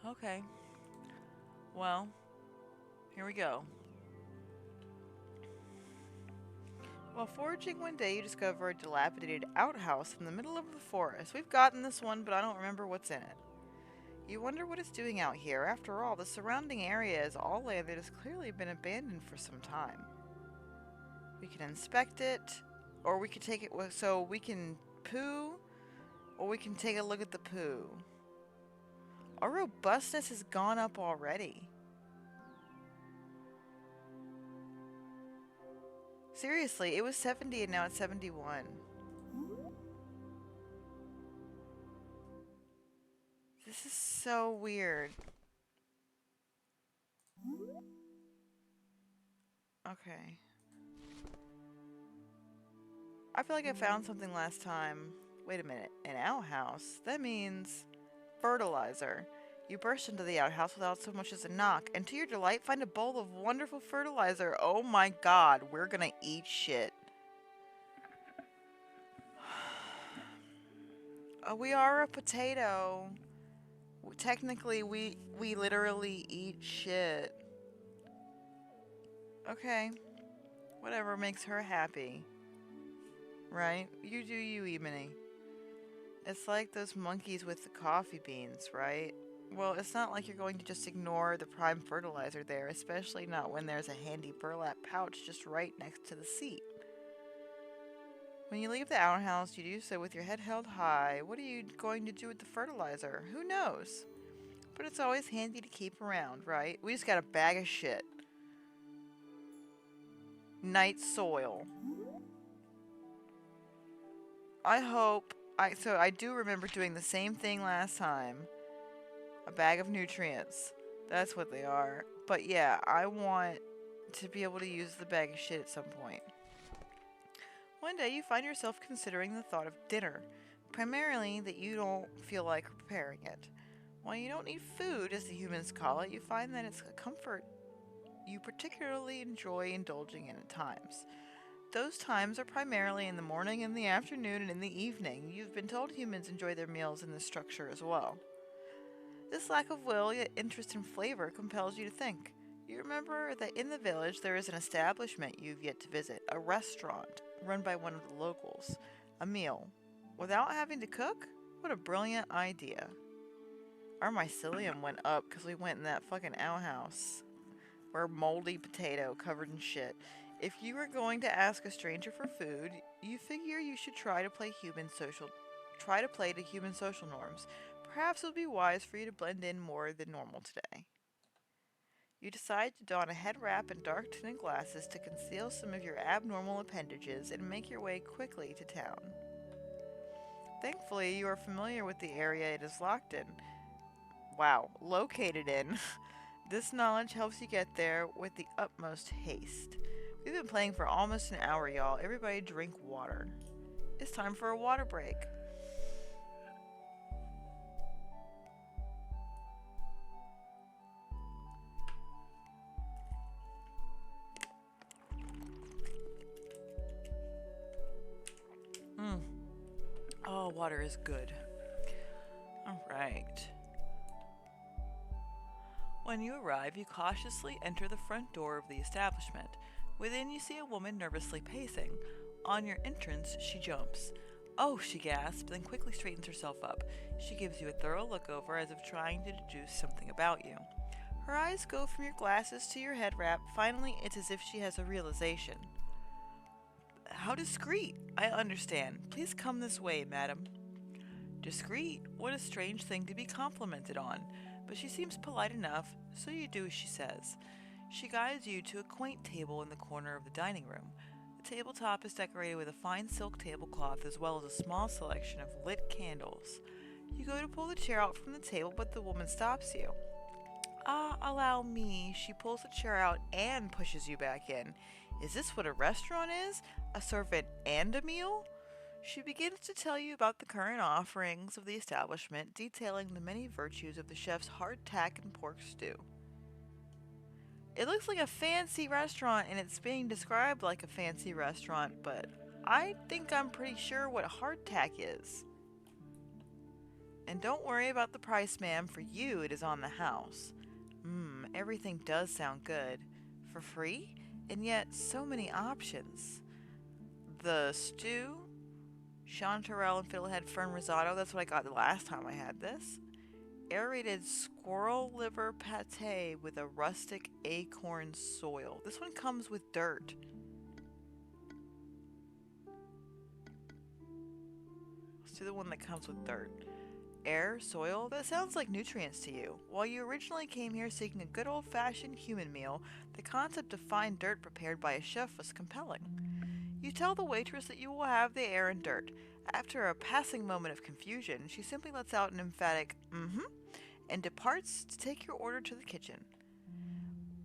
Okay. Well, here we go. While foraging one day, you discover a dilapidated outhouse in the middle of the forest. We've gotten this one, but I don't remember what's in it. You wonder what it's doing out here. After all, the surrounding area is all land that has clearly been abandoned for some time. We can inspect it, or we could take it, so we can poo, or we can take a look at the poo. Our robustness has gone up already. Seriously, it was 70 and now it's 71. This is so weird. Okay. I feel like I found something last time. Wait a minute. An outhouse? That means fertilizer. You burst into the outhouse without so much as a knock, and to your delight find a bowl of wonderful fertilizer. Oh my god, we're gonna eat shit. We are a potato. Technically, we literally eat shit. Okay. Whatever makes her happy. Right? You do you, Emily. It's like those monkeys with the coffee beans, right? Well, it's not like you're going to just ignore the prime fertilizer there, especially not when there's a handy burlap pouch just right next to the seat. When you leave the outhouse, you do so with your head held high. What are you going to do with the fertilizer? Who knows? But it's always handy to keep around, right? We just got a bag of shit. Night soil. So I do remember doing the same thing last time. A bag of nutrients. That's what they are. But yeah, I want to be able to use the bag of shit at some point. One day you find yourself considering the thought of dinner. Primarily that you don't feel like preparing it. While you don't need food, as the humans call it, you find that it's a comfort you particularly enjoy indulging in at times. Those times are primarily in the morning, in the afternoon, and in the evening. You've been told humans enjoy their meals in this structure as well. This lack of will, yet interest in flavor, compels you to think. You remember that in the village there is an establishment you've yet to visit, a restaurant run by one of the locals. A meal. Without having to cook? What a brilliant idea. Our mycelium went up because we went in that fucking outhouse. We're a moldy potato covered in shit. If you were going to ask a stranger for food, you figure you should try to play to human social norms. Perhaps it would be wise for you to blend in more than normal today. You decide to don a head wrap and dark tinted glasses to conceal some of your abnormal appendages and make your way quickly to town. Thankfully, you are familiar with the area it is locked in. Wow, located in. This knowledge helps you get there with the utmost haste. We've been playing for almost an hour, y'all. Everybody drink water. It's time for a water break. Mmm. Oh, water is good. Alright. When you arrive, you cautiously enter the front door of the establishment. Within, you see a woman nervously pacing. On your entrance, she jumps. Oh, she gasps, then quickly straightens herself up. She gives you a thorough look over as if trying to deduce something about you. Her eyes go from your glasses to your head wrap. Finally, it's as if she has a realization. How discreet! I understand. Please come this way, madam. Discreet? What a strange thing to be complimented on. But she seems polite enough, so you do as she says. She guides you to a quaint table in the corner of the dining room. The tabletop is decorated with a fine silk tablecloth as well as a small selection of lit candles. You go to pull the chair out from the table, but the woman stops you. Ah, allow me. She pulls the chair out and pushes you back in. Is this what a restaurant is? A servant and a meal? She begins to tell you about the current offerings of the establishment, detailing the many virtues of the chef's hardtack and pork stew. It looks like a fancy restaurant and it's being described like a fancy restaurant, but I think I'm pretty sure what hardtack is. And don't worry about the price, ma'am. For you, it is on the house. Everything does sound good. For free? And yet, so many options. The stew, chanterelle and fiddlehead fern risotto. That's what I got the last time I had this. Aerated squirrel liver pate with a rustic acorn soil. This one comes with dirt. Let's do the one that comes with dirt. Air, soil, that sounds like nutrients to you. While you originally came here seeking a good old-fashioned human meal, the concept of fine dirt prepared by a chef was compelling. You tell the waitress that you will have the air and dirt. After a passing moment of confusion, she simply lets out an emphatic and departs to take your order to the kitchen.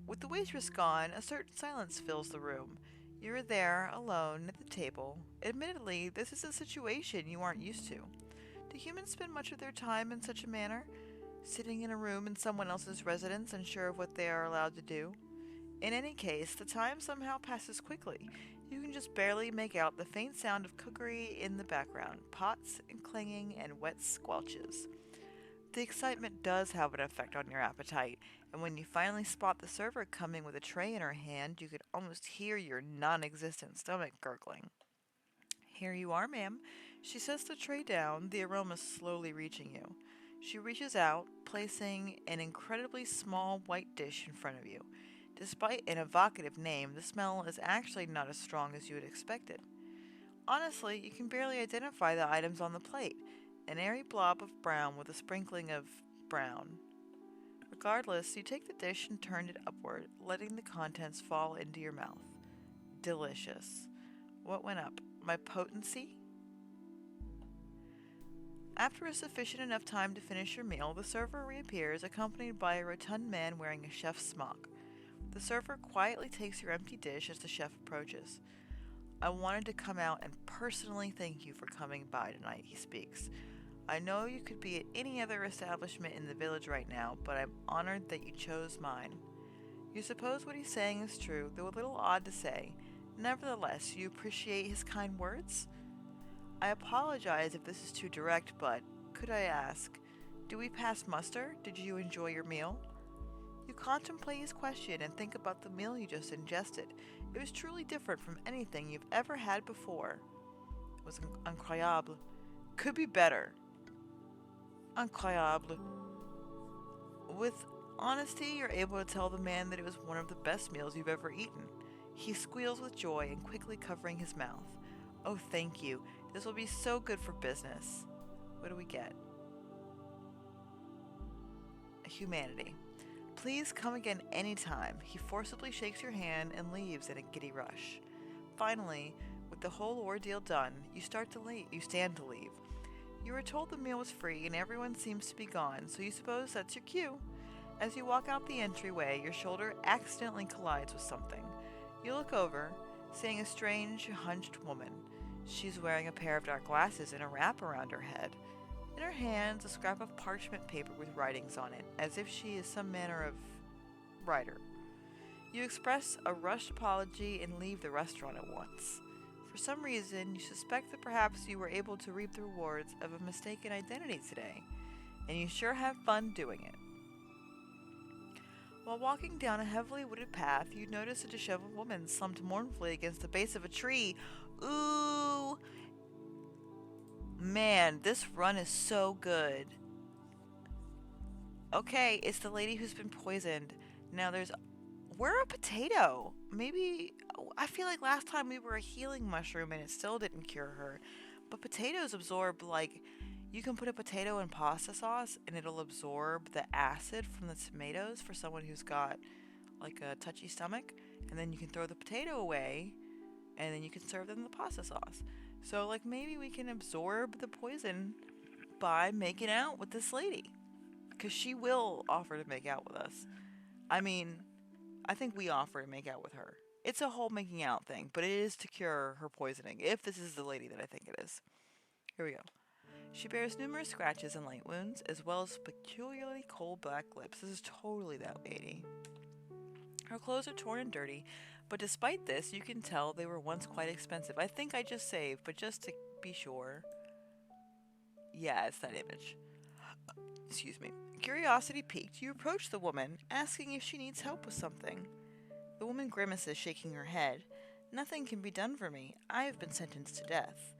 With the waitress gone, a certain silence fills the room. You are there, alone, at the table. Admittedly, this is a situation you aren't used to. Do humans spend much of their time in such a manner? Sitting in a room in someone else's residence, unsure of what they are allowed to do? In any case, the time somehow passes quickly. You can just barely make out the faint sound of cookery in the background, pots and clanging and wet squelches. The excitement does have an effect on your appetite, and when you finally spot the server coming with a tray in her hand, you can almost hear your non-existent stomach gurgling. Here you are, ma'am. She sets the tray down, the aroma slowly reaching you. She reaches out, placing an incredibly small white dish in front of you. Despite an evocative name, the smell is actually not as strong as you had expected. Honestly, you can barely identify the items on the plate. An airy blob of brown with a sprinkling of brown. Regardless, you take the dish and turn it upward, letting the contents fall into your mouth. Delicious. What went up? My potency? After a sufficient enough time to finish your meal, the server reappears, accompanied by a rotund man wearing a chef's smock. The server quietly takes your empty dish as the chef approaches. I wanted to come out and personally thank you for coming by tonight, he speaks. I know you could be at any other establishment in the village right now, but I'm honored that you chose mine. You suppose what he's saying is true, though a little odd to say. Nevertheless, you appreciate his kind words? I apologize if this is too direct, but could I ask, do we pass muster? Did you enjoy your meal? You contemplate his question and think about the meal you just ingested. It was truly different from anything you've ever had before. It was incroyable. Could be better. Incroyable. With honesty, you're able to tell the man that it was one of the best meals you've ever eaten. He squeals with joy and quickly covering his mouth. Oh, thank you. This will be so good for business. What do we get? humanity. Please come again anytime. He forcibly shakes your hand and leaves in a giddy rush. Finally, with the whole ordeal done, you stand to leave. You were told the meal was free and everyone seems to be gone, so you suppose that's your cue. As you walk out the entryway, your shoulder accidentally collides with something. You look over, seeing a strange, hunched woman. She's wearing a pair of dark glasses and a wrap around her head. In her hands, a scrap of parchment paper with writings on it, as if she is some manner of writer. You express a rushed apology and leave the restaurant at once. For some reason, you suspect that perhaps you were able to reap the rewards of a mistaken identity today, and you sure have fun doing it. While walking down a heavily wooded path, you notice a disheveled woman slumped mournfully against the base of a tree. Ooh! Man, this run is so good. Okay, it's the lady who's been poisoned. Now we're a potato. Maybe, I feel like last time we were a healing mushroom and it still didn't cure her. But potatoes absorb, you can put a potato in pasta sauce and it'll absorb the acid from the tomatoes for someone who's got, a touchy stomach. And then you can throw the potato away and then you can serve them the pasta sauce. So, maybe we can absorb the poison by making out with this lady. Because she will offer to make out with us. I mean, I think we offer to make out with her. It's a whole making out thing, but it is to cure her poisoning, if this is the lady that I think it is. Here we go. She bears numerous scratches and light wounds, as well as peculiarly coal black lips. This is totally that lady. Her clothes are torn and dirty, but despite this, you can tell they were once quite expensive. I think I just saved, but just to be sure. Yeah, it's that image. Excuse me. Curiosity piqued, you approach the woman, asking if she needs help with something. The woman grimaces, shaking her head. Nothing can be done for me. I have been sentenced to death.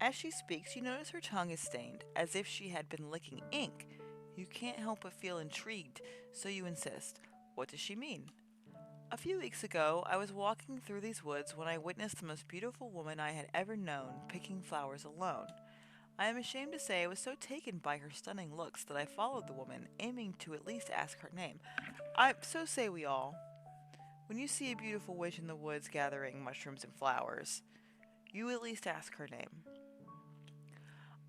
As she speaks, you notice her tongue is stained, as if she had been licking ink. You can't help but feel intrigued, so you insist. What does she mean? A few weeks ago, I was walking through these woods when I witnessed the most beautiful woman I had ever known picking flowers alone. I am ashamed to say I was so taken by her stunning looks that I followed the woman, aiming to at least ask her name. So say we all. When you see a beautiful witch in the woods gathering mushrooms and flowers, you at least ask her name.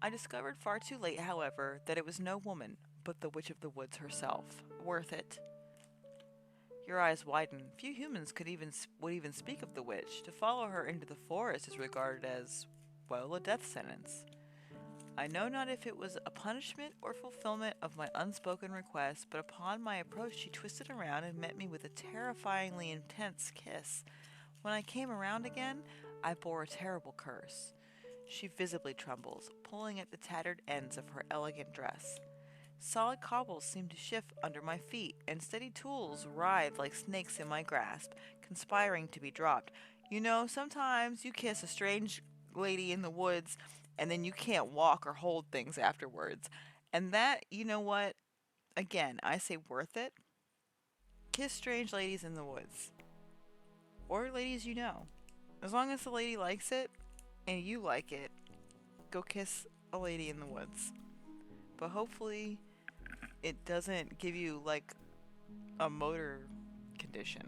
I discovered far too late, however, that it was no woman, but the witch of the woods herself. Worth it. Your eyes widen. Few humans would even speak of the witch. To follow her into the forest is regarded as, a death sentence. I know not if it was a punishment or fulfillment of my unspoken request, but upon my approach she twisted around and met me with a terrifyingly intense kiss. When I came around again, I bore a terrible curse. She visibly trembles, pulling at the tattered ends of her elegant dress. Solid cobbles seem to shift under my feet, and steady tools writhe like snakes in my grasp, conspiring to be dropped. Sometimes you kiss a strange lady in the woods, and then you can't walk or hold things afterwards. And that, you know what? Again, I say worth it. Kiss strange ladies in the woods. Or ladies you know. As long as the lady likes it, and you like it, go kiss a lady in the woods. But hopefully, it doesn't give you, a motor condition.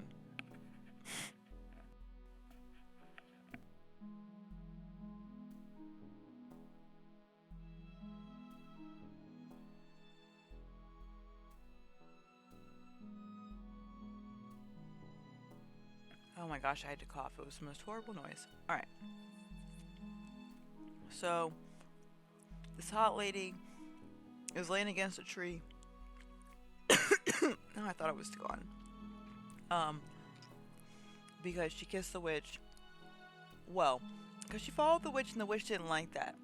Oh my gosh, I had to cough. It was the most horrible noise. Alright. So, this hot lady is laying against a tree. No, I thought it was gone. Because she kissed the witch. Well, because she followed the witch and the witch didn't like that.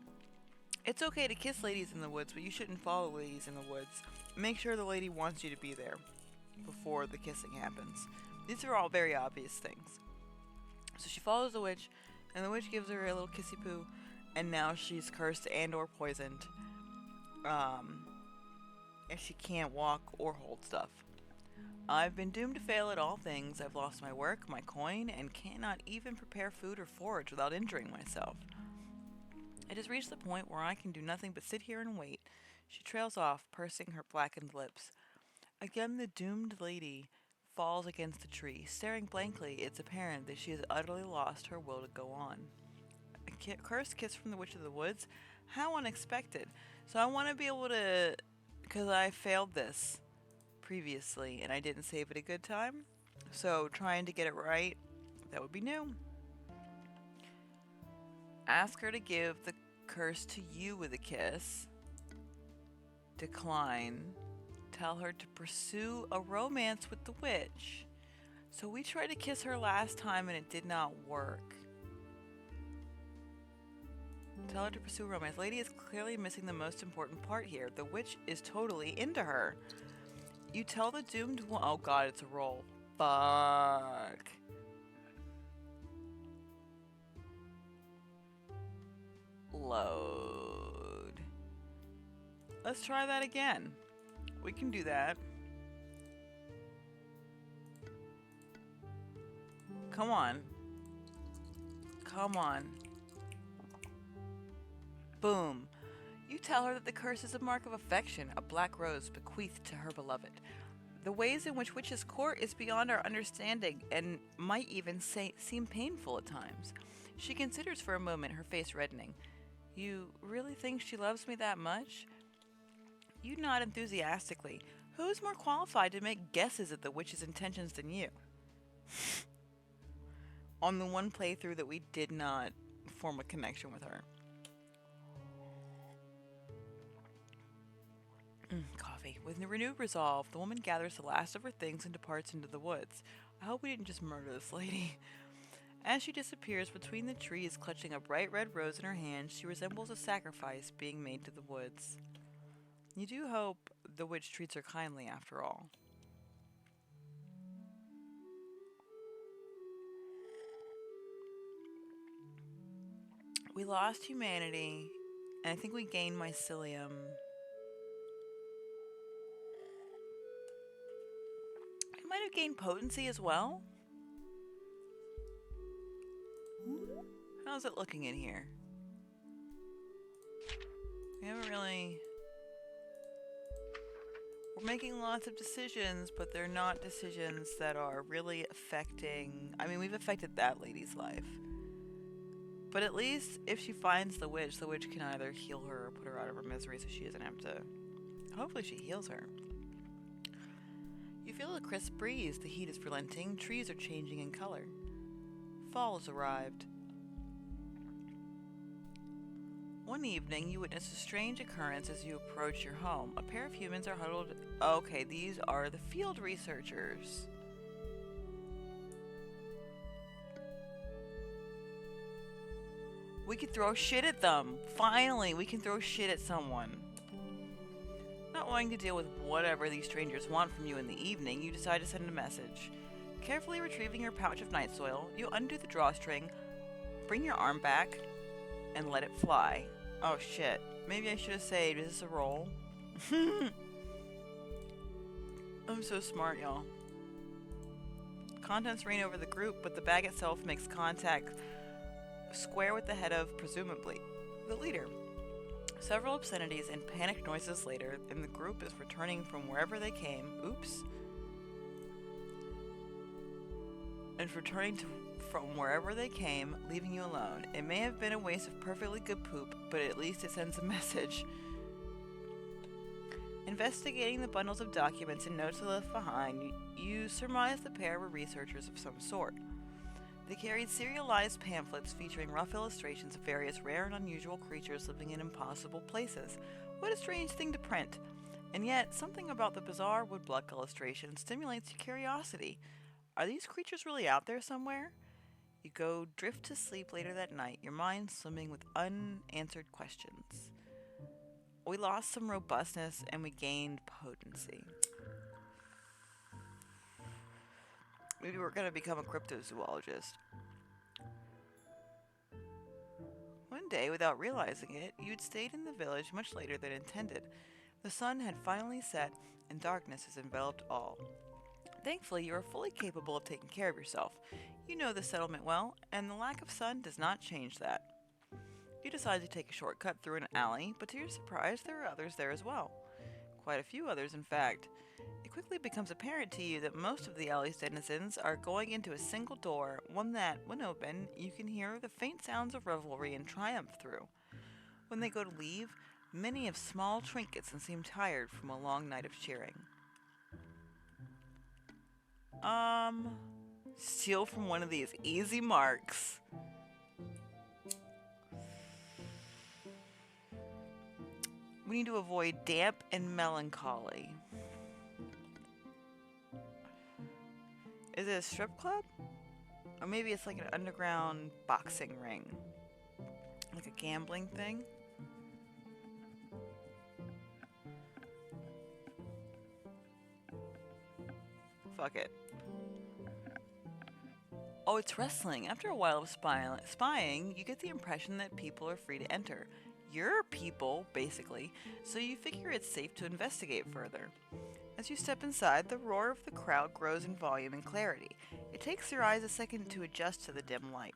It's okay to kiss ladies in the woods, but you shouldn't follow ladies in the woods. Make sure the lady wants you to be there before the kissing happens. These are all very obvious things. So she follows the witch, and the witch gives her a little kissy poo, and now she's cursed and or poisoned. And she can't walk or hold stuff. I've been doomed to fail at all things. I've lost my work, my coin, and cannot even prepare food or forage without injuring myself. It has reached the point where I can do nothing but sit here and wait. She trails off, pursing her blackened lips. Again, the doomed lady falls against the tree. Staring blankly, it's apparent that she has utterly lost her will to go on. A cursed kiss from the Witch of the Woods? How unexpected. So I want to be able to, because I failed this previously and I didn't save it a good time. So trying to get it right, that would be new. Ask her to give the curse to you with a kiss. Decline. Tell her to pursue a romance with the witch. So we tried to kiss her last time and it did not work. Tell her to pursue romance. Lady is clearly missing the most important part here. The witch is totally into her. You tell the doomed one. Oh god, it's a roll. Fuck. Load. Let's try that again. We can do that. Come on. Come on. Boom. You tell her that the curse is a mark of affection, a black rose bequeathed to her beloved. The ways in which witches court is beyond our understanding and might even seem painful at times. She considers for a moment, her face reddening. You really think she loves me that much? You nod enthusiastically. Who's more qualified to make guesses at the witch's intentions than you? On the one playthrough that we did not form a connection with her. Coffee. With renewed resolve, the woman gathers the last of her things and departs into the woods. I hope we didn't just murder this lady. As she disappears between the trees, clutching a bright red rose in her hand, she resembles a sacrifice being made to the woods. You do hope the witch treats her kindly after all. We lost humanity, and I think we gained mycelium. We might have gained potency as well. How's it looking in here? We haven't really... We're making lots of decisions, but they're not decisions that are really affecting... I mean, we've affected that lady's life. But at least if she finds the witch can either heal her or put her out of her misery so she doesn't have to... Hopefully she heals her. You feel a crisp breeze. The heat is relenting. Trees are changing in color. Fall has arrived. One evening, you witness a strange occurrence as you approach your home. A pair of humans are huddled... Okay, these are the field researchers. We can throw shit at them. Finally, we can throw shit at someone. Not wanting to deal with whatever these strangers want from you in the evening, you decide to send a message. Carefully retrieving your pouch of night soil, you undo the drawstring, bring your arm back, and let it fly. Oh shit. Maybe I should have saved. Is this a roll? I'm so smart, y'all. Contents rain over the group, but the bag itself makes contact square with the head of, presumably, the leader. Several obscenities and panicked noises later, and the group is returning from wherever they came. Oops. And returning from wherever they came, leaving you alone. It may have been a waste of perfectly good poop, but at least it sends a message. Investigating the bundles of documents and notes left behind, you surmise the pair were researchers of some sort. They carried serialized pamphlets featuring rough illustrations of various rare and unusual creatures living in impossible places. What a strange thing to print. And yet, something about the bizarre woodblock illustration stimulates your curiosity. Are these creatures really out there somewhere? You go drift to sleep later that night, your mind swimming with unanswered questions. We lost some robustness and we gained potency. Maybe we're going to become a cryptozoologist. One day, without realizing it, you'd stayed in the village much later than intended. The sun had finally set, and darkness has enveloped all. Thankfully, you are fully capable of taking care of yourself. You know the settlement well, and the lack of sun does not change that. You decide to take a shortcut through an alley, but to your surprise, there are others there as well. Quite a few others, in fact. It quickly becomes apparent to you that most of the alley's denizens are going into a single door, one that, when open, you can hear the faint sounds of revelry and triumph through. When they go to leave, many have small trinkets and seem tired from a long night of cheering. Steal from one of these easy marks. We need to avoid damp and melancholy. Is it a strip club? Or maybe it's like an underground boxing ring. Like a gambling thing? Fuck it. Oh, it's wrestling. After a while of spying, you get the impression that people are free to enter. You're people, basically, so you figure it's safe to investigate further. As you step inside, the roar of the crowd grows in volume and clarity. It takes your eyes a second to adjust to the dim light.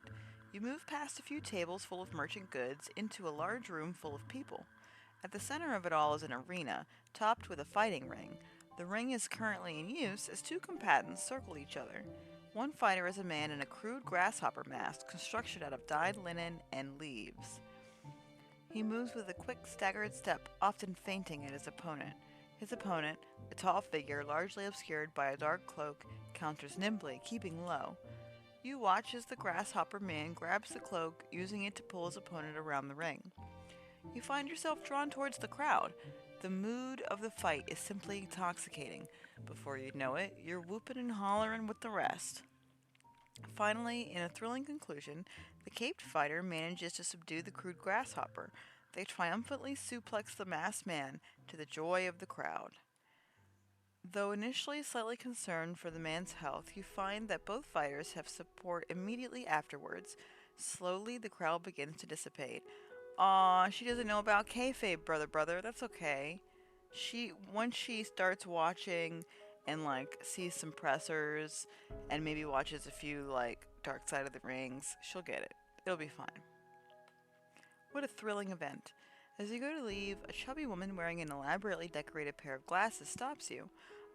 You move past a few tables full of merchant goods into a large room full of people. At the center of it all is an arena, topped with a fighting ring. The ring is currently in use as two combatants circle each other. One fighter is a man in a crude grasshopper mask constructed out of dyed linen and leaves. He moves with a quick, staggered step, often feinting at his opponent. His opponent, a tall figure largely obscured by a dark cloak, counters nimbly, keeping low. You watch as the grasshopper man grabs the cloak, using it to pull his opponent around the ring. You find yourself drawn towards the crowd. The mood of the fight is simply intoxicating. Before you know it, you're whooping and hollering with the rest. Finally, in a thrilling conclusion, the caped fighter manages to subdue the crude grasshopper. They triumphantly suplex the masked man to the joy of the crowd. Though initially slightly concerned for the man's health, you find that both fighters have support immediately afterwards. Slowly, the crowd begins to dissipate. Aw, she doesn't know about kayfabe, brother. That's okay. Once she starts watching and sees some pressers and maybe watches a few Dark Side of the Rings, she'll get it. It'll be fine. What a thrilling event. As you go to leave, a chubby woman wearing an elaborately decorated pair of glasses stops you.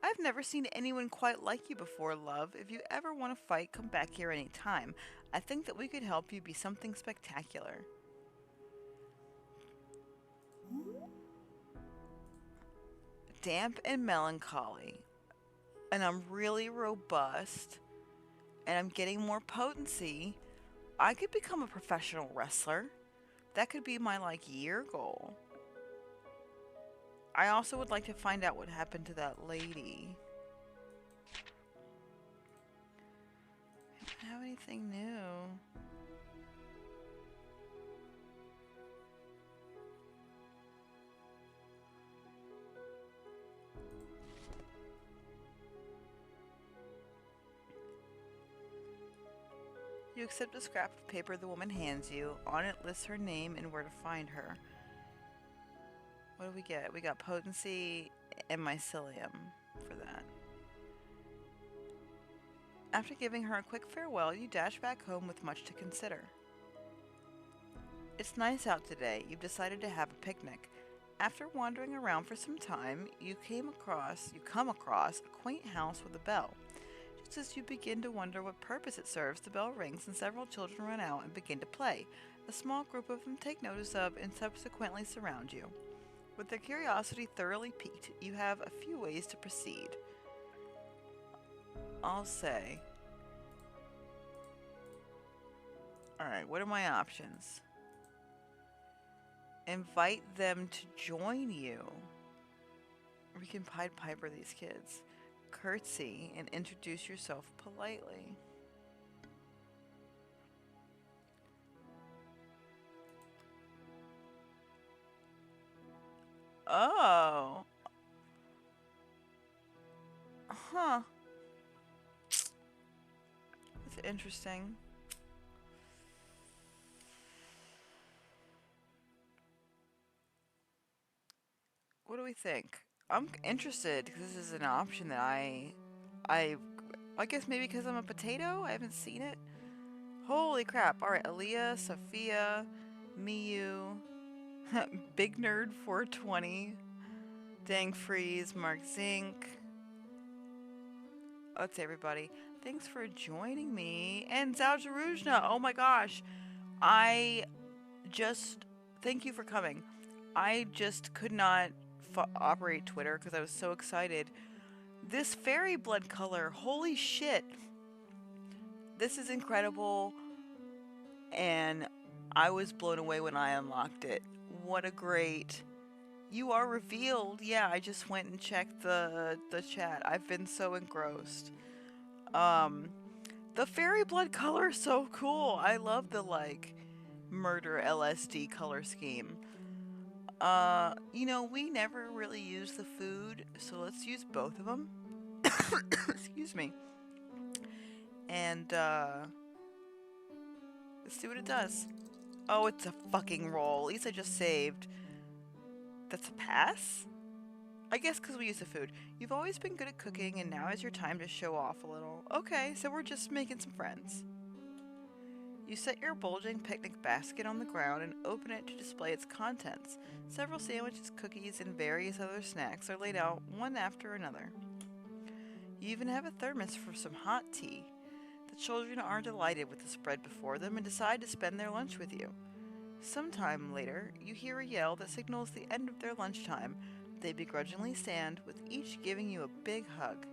I've never seen anyone quite like you before, love. If you ever want to fight, come back here any time. I think that we could help you be something spectacular. Damp and melancholy. And I'm really robust. And I'm getting more potency. I could become a professional wrestler. That could be my year goal. I also would like to find out what happened to that lady. I don't have anything new. You accept a scrap of paper the woman hands you. On it lists her name and where to find her. What do we get? We got potency and mycelium for that. After giving her a quick farewell, you dash back home with much to consider. It's nice out today. You've decided to have a picnic. After wandering around for some time, you come across a quaint house with a bell. Just as you begin to wonder what purpose it serves, the bell rings and several children run out and begin to play. A small group of them take notice of and subsequently surround you. With their curiosity thoroughly piqued, you have a few ways to proceed. I'll say. Alright, what are my options? Invite them to join you. We can Pied Piper these kids. Curtsy and introduce yourself politely. Oh. Huh. That's interesting. What do we think? I'm interested because this is an option that I guess maybe because I'm a potato, I haven't seen it. Holy crap. Alright, Aaliyah, Sophia, Miyu, Big Nerd 420. Dang Freeze, Mark Zink. That's everybody. Thanks for joining me. And Zaljarujna. Oh my gosh. I just. Thank you for coming. I just could not operate Twitter because I was so excited. This fairy blood color. Holy shit. This is incredible. And I was blown away when I unlocked it. What a great. You are revealed. Yeah, I just went and checked the chat. I've been so engrossed. Um the fairy blood color is so cool. I love the like murder LSD color scheme. We never really use the food, so let's use both of them. Excuse me. And let's see what it does. Oh, it's a fucking roll. At least I just saved. That's a pass? I guess because we use the food. You've always been good at cooking, and now is your time to show off a little. Okay, so we're just making some friends. You set your bulging picnic basket on the ground and open it to display its contents. Several sandwiches, cookies, and various other snacks are laid out one after another. You even have a thermos for some hot tea. The children are delighted with the spread before them and decide to spend their lunch with you. Sometime later, you hear a yell that signals the end of their lunchtime. They begrudgingly stand, with each giving you a big hug.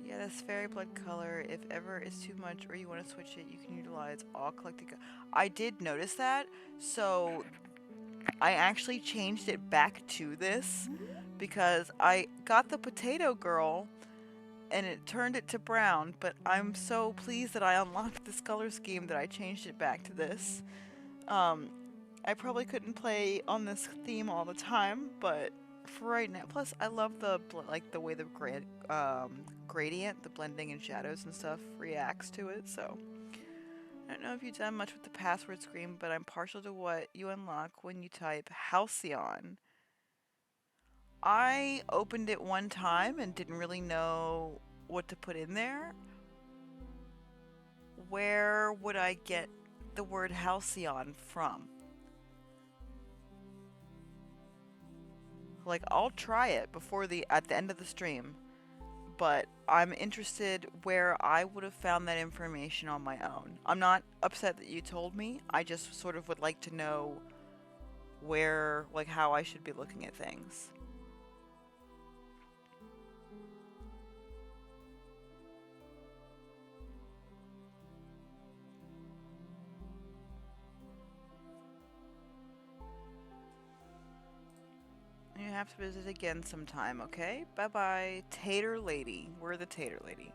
Yeah, this fairy blood color, if ever it's too much or you want to switch it, you can utilize all collected. I did notice that, so I actually changed it back to this because I got the potato girl and it turned it to brown, but I'm so pleased that I unlocked this color scheme that I changed it back to this. I probably couldn't play on this theme all the time, but for right now. Plus, I love the way the gradient, the blending and shadows and stuff reacts to it. So I don't know if you've done much with the password screen, but I'm partial to what you unlock when you type Halcyon. I opened it one time and didn't really know what to put in there. Where would I get the word Halcyon from? Like, I'll try it at the end of the stream, but I'm interested where I would have found that information on my own. I'm not upset that you told me. I just sort of would like to know how I should be looking at things. You have to visit again sometime, okay? Bye-bye. Tater Lady. We're the Tater Lady.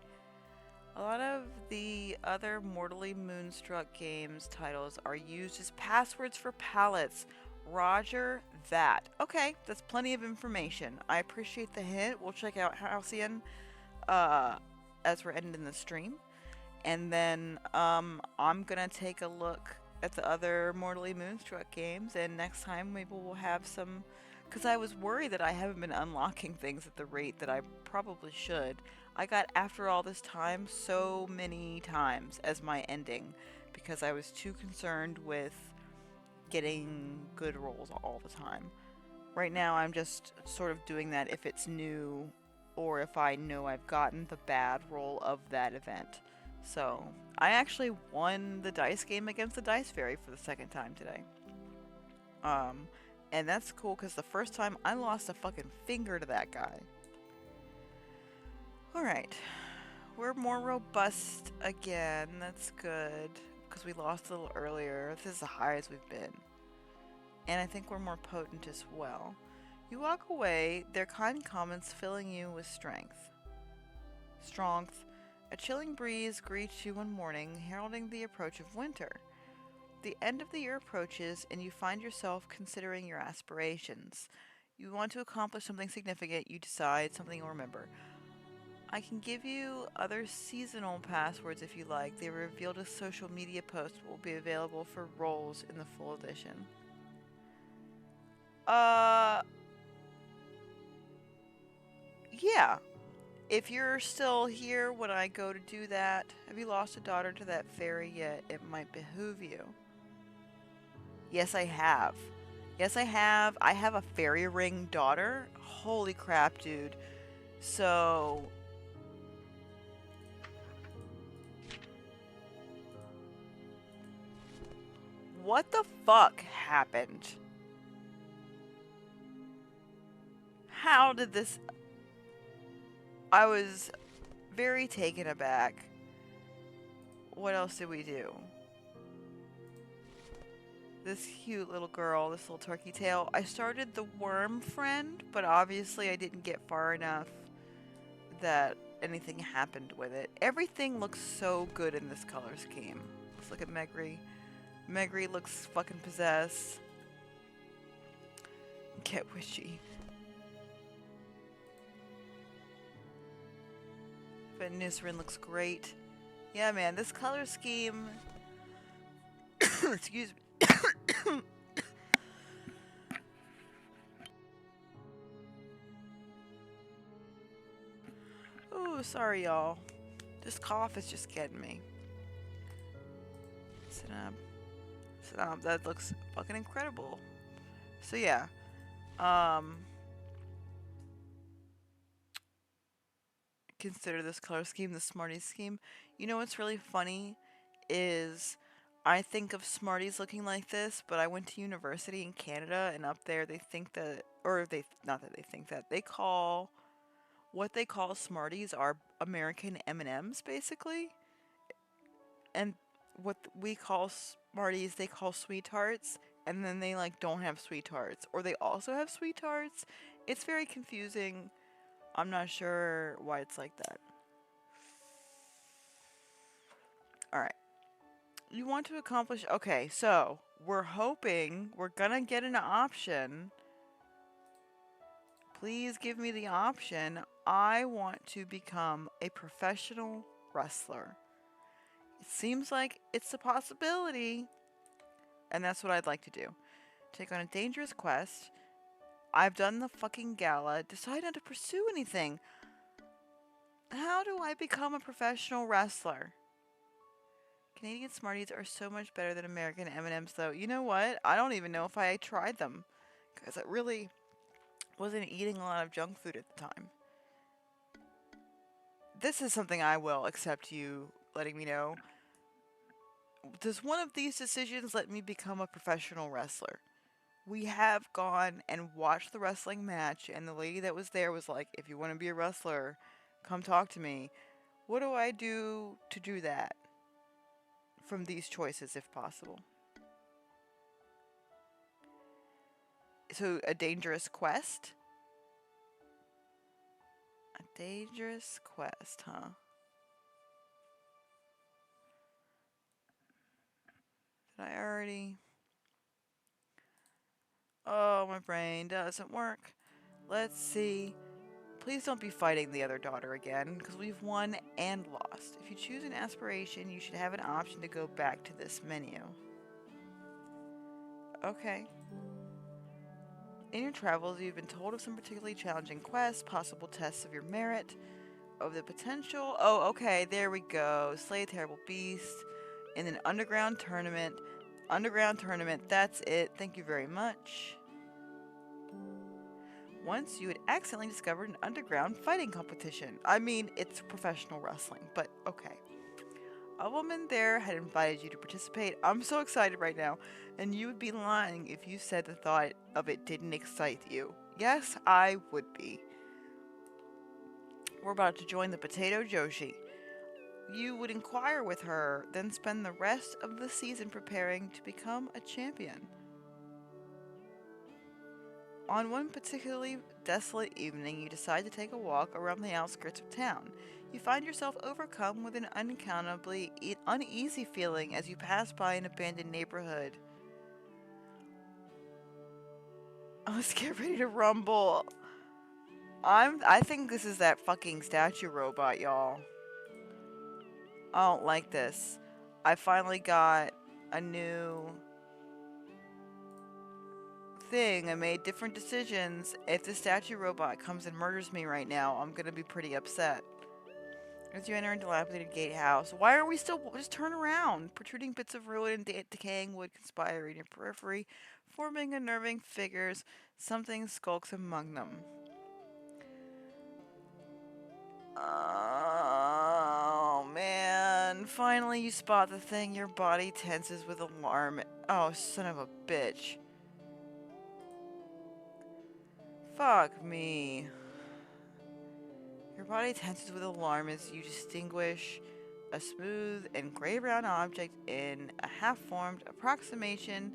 A lot of the other Mortally Moonstruck games titles are used as passwords for palettes. Roger that. Okay, that's plenty of information. I appreciate the hint. We'll check out Halcyon as we're ending the stream. And then I'm going to take a look at the other Mortally Moonstruck games, and next time maybe we'll have some... Because I was worried that I haven't been unlocking things at the rate that I probably should. I got After All This Time so many times as my ending because I was too concerned with getting good rolls all the time. Right now I'm just sort of doing that if it's new or if I know I've gotten the bad roll of that event. So I actually won the dice game against the Dice Fairy for the second time today. And that's cool because the first time I lost a fucking finger to that guy. Alright. We're more robust again. That's good. Because we lost a little earlier. This is the highest we've been. And I think we're more potent as well. You walk away, their kind comments filling you with strength. A chilling breeze greets you one morning, heralding the approach of winter. The end of the year approaches, and you find yourself considering your aspirations. You want to accomplish something significant, you decide something you'll remember. I can give you other seasonal passwords if you like. They revealed a social media post will be available for rolls in the full edition. Yeah. If you're still here when I go to do that, have you lost a daughter to that fairy yet? It might behoove you. Yes, I have. Yes, I have. I have a fairy ring daughter. Holy crap, dude. So, what the fuck happened? How did this... I was very taken aback. What else did we do? This cute little girl, this little turkey tail. I started the worm friend, but obviously I didn't get far enough that anything happened with it. Everything looks so good in this color scheme. Let's look at Megri. Megri looks fucking possessed. Get witchy. But Nisrin looks great. Yeah, man, this color scheme... Excuse me. Ooh, sorry, y'all. This cough is just getting me. Sit up. Sit up. That looks fucking incredible. So, yeah. Consider this color scheme the Smarties scheme. You know what's really funny is I think of Smarties looking like this, but I went to university in Canada, and up there they think that, or they, not that they think that, they call, what they call Smarties are American M&Ms, basically. And what we call Smarties, they call Sweethearts, and then they, like, don't have Sweethearts. Or they also have Sweethearts. It's very confusing. I'm not sure why it's like that. Alright. You want to accomplish... Okay, so we're hoping we're gonna get an option. Please give me the option. I want to become a professional wrestler. It seems like it's a possibility, and that's what I'd like to do. Take on a dangerous quest. I've done the fucking gala. Decide not to pursue anything. How do I become a professional wrestler? Canadian Smarties are so much better than American M&Ms, though. You know what? I don't even know if I tried them, because I really wasn't eating a lot of junk food at the time. This is something I will accept you letting me know. Does one of these decisions let me become a professional wrestler? We have gone and watched the wrestling match, and the lady that was there was like, if you want to be a wrestler, come talk to me. What do I do to do that? From these choices, if possible. So, a dangerous quest? A dangerous quest, huh? Did I already... Oh, my brain doesn't work. Let's see. Please don't be fighting the other daughter again, because we've won and lost. If you choose an aspiration, you should have an option to go back to this menu. Okay. In your travels, you've been told of some particularly challenging quests, possible tests of your merit, of the potential... Oh, okay, there we go. Slay a terrible beast in an underground tournament. Underground tournament, that's it. Thank you very much. Once you had accidentally discovered an underground fighting competition. I mean, it's professional wrestling, but okay. A woman there had invited you to participate. I'm so excited right now. And you would be lying if you said the thought of it didn't excite you. Yes, I would be. We're about to join the Potato Joshi. You would inquire with her, then spend the rest of the season preparing to become a champion. On one particularly desolate evening, you decide to take a walk around the outskirts of town. You find yourself overcome with an unaccountably uneasy feeling as you pass by an abandoned neighborhood. Let's get ready to rumble. I think this is that fucking statue robot, y'all. I don't like this. I finally got a new thing. I made different decisions. If the statue robot comes and murders me right now, I'm gonna be pretty upset. As you enter a dilapidated gatehouse, why are we still? Just turn around. Protruding bits of ruin and decaying wood conspire in your periphery, forming unnerving figures. Something skulks among them. Oh man! Finally, you spot the thing. Your body tenses with alarm. Oh, son of a bitch! Fuck me. Your body tenses with alarm as you distinguish a smooth and gray-brown object in a half-formed approximation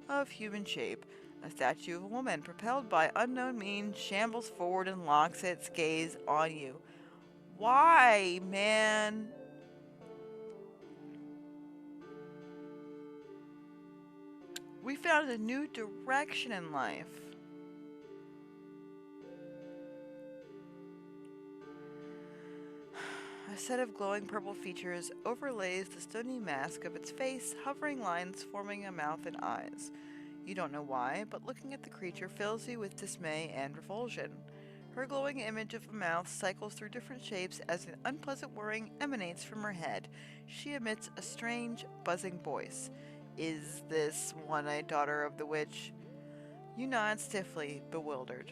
of human shape. A statue of a woman, propelled by unknown means, shambles forward and locks its gaze on you. Why, man? We found a new direction in life. A set of glowing purple features overlays the stony mask of its face, hovering lines forming a mouth and eyes. You don't know why, but looking at the creature fills you with dismay and revulsion. Her glowing image of a mouth cycles through different shapes as an unpleasant whirring emanates from her head. She emits a strange, buzzing voice. Is this one-eyed daughter of the witch? You nod stiffly, bewildered.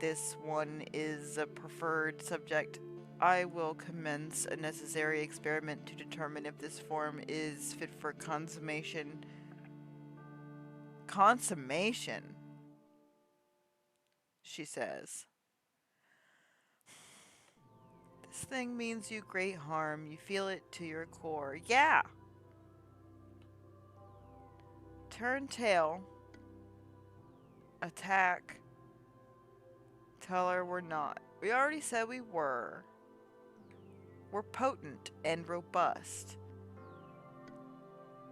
This one is a preferred subject. I will commence a necessary experiment to determine if this form is fit for consummation. Consummation, she says. This thing means you great harm. You feel it to your core. Yeah! Turn tail. Attack. Tell her we're not. We already said we were. We're potent and robust.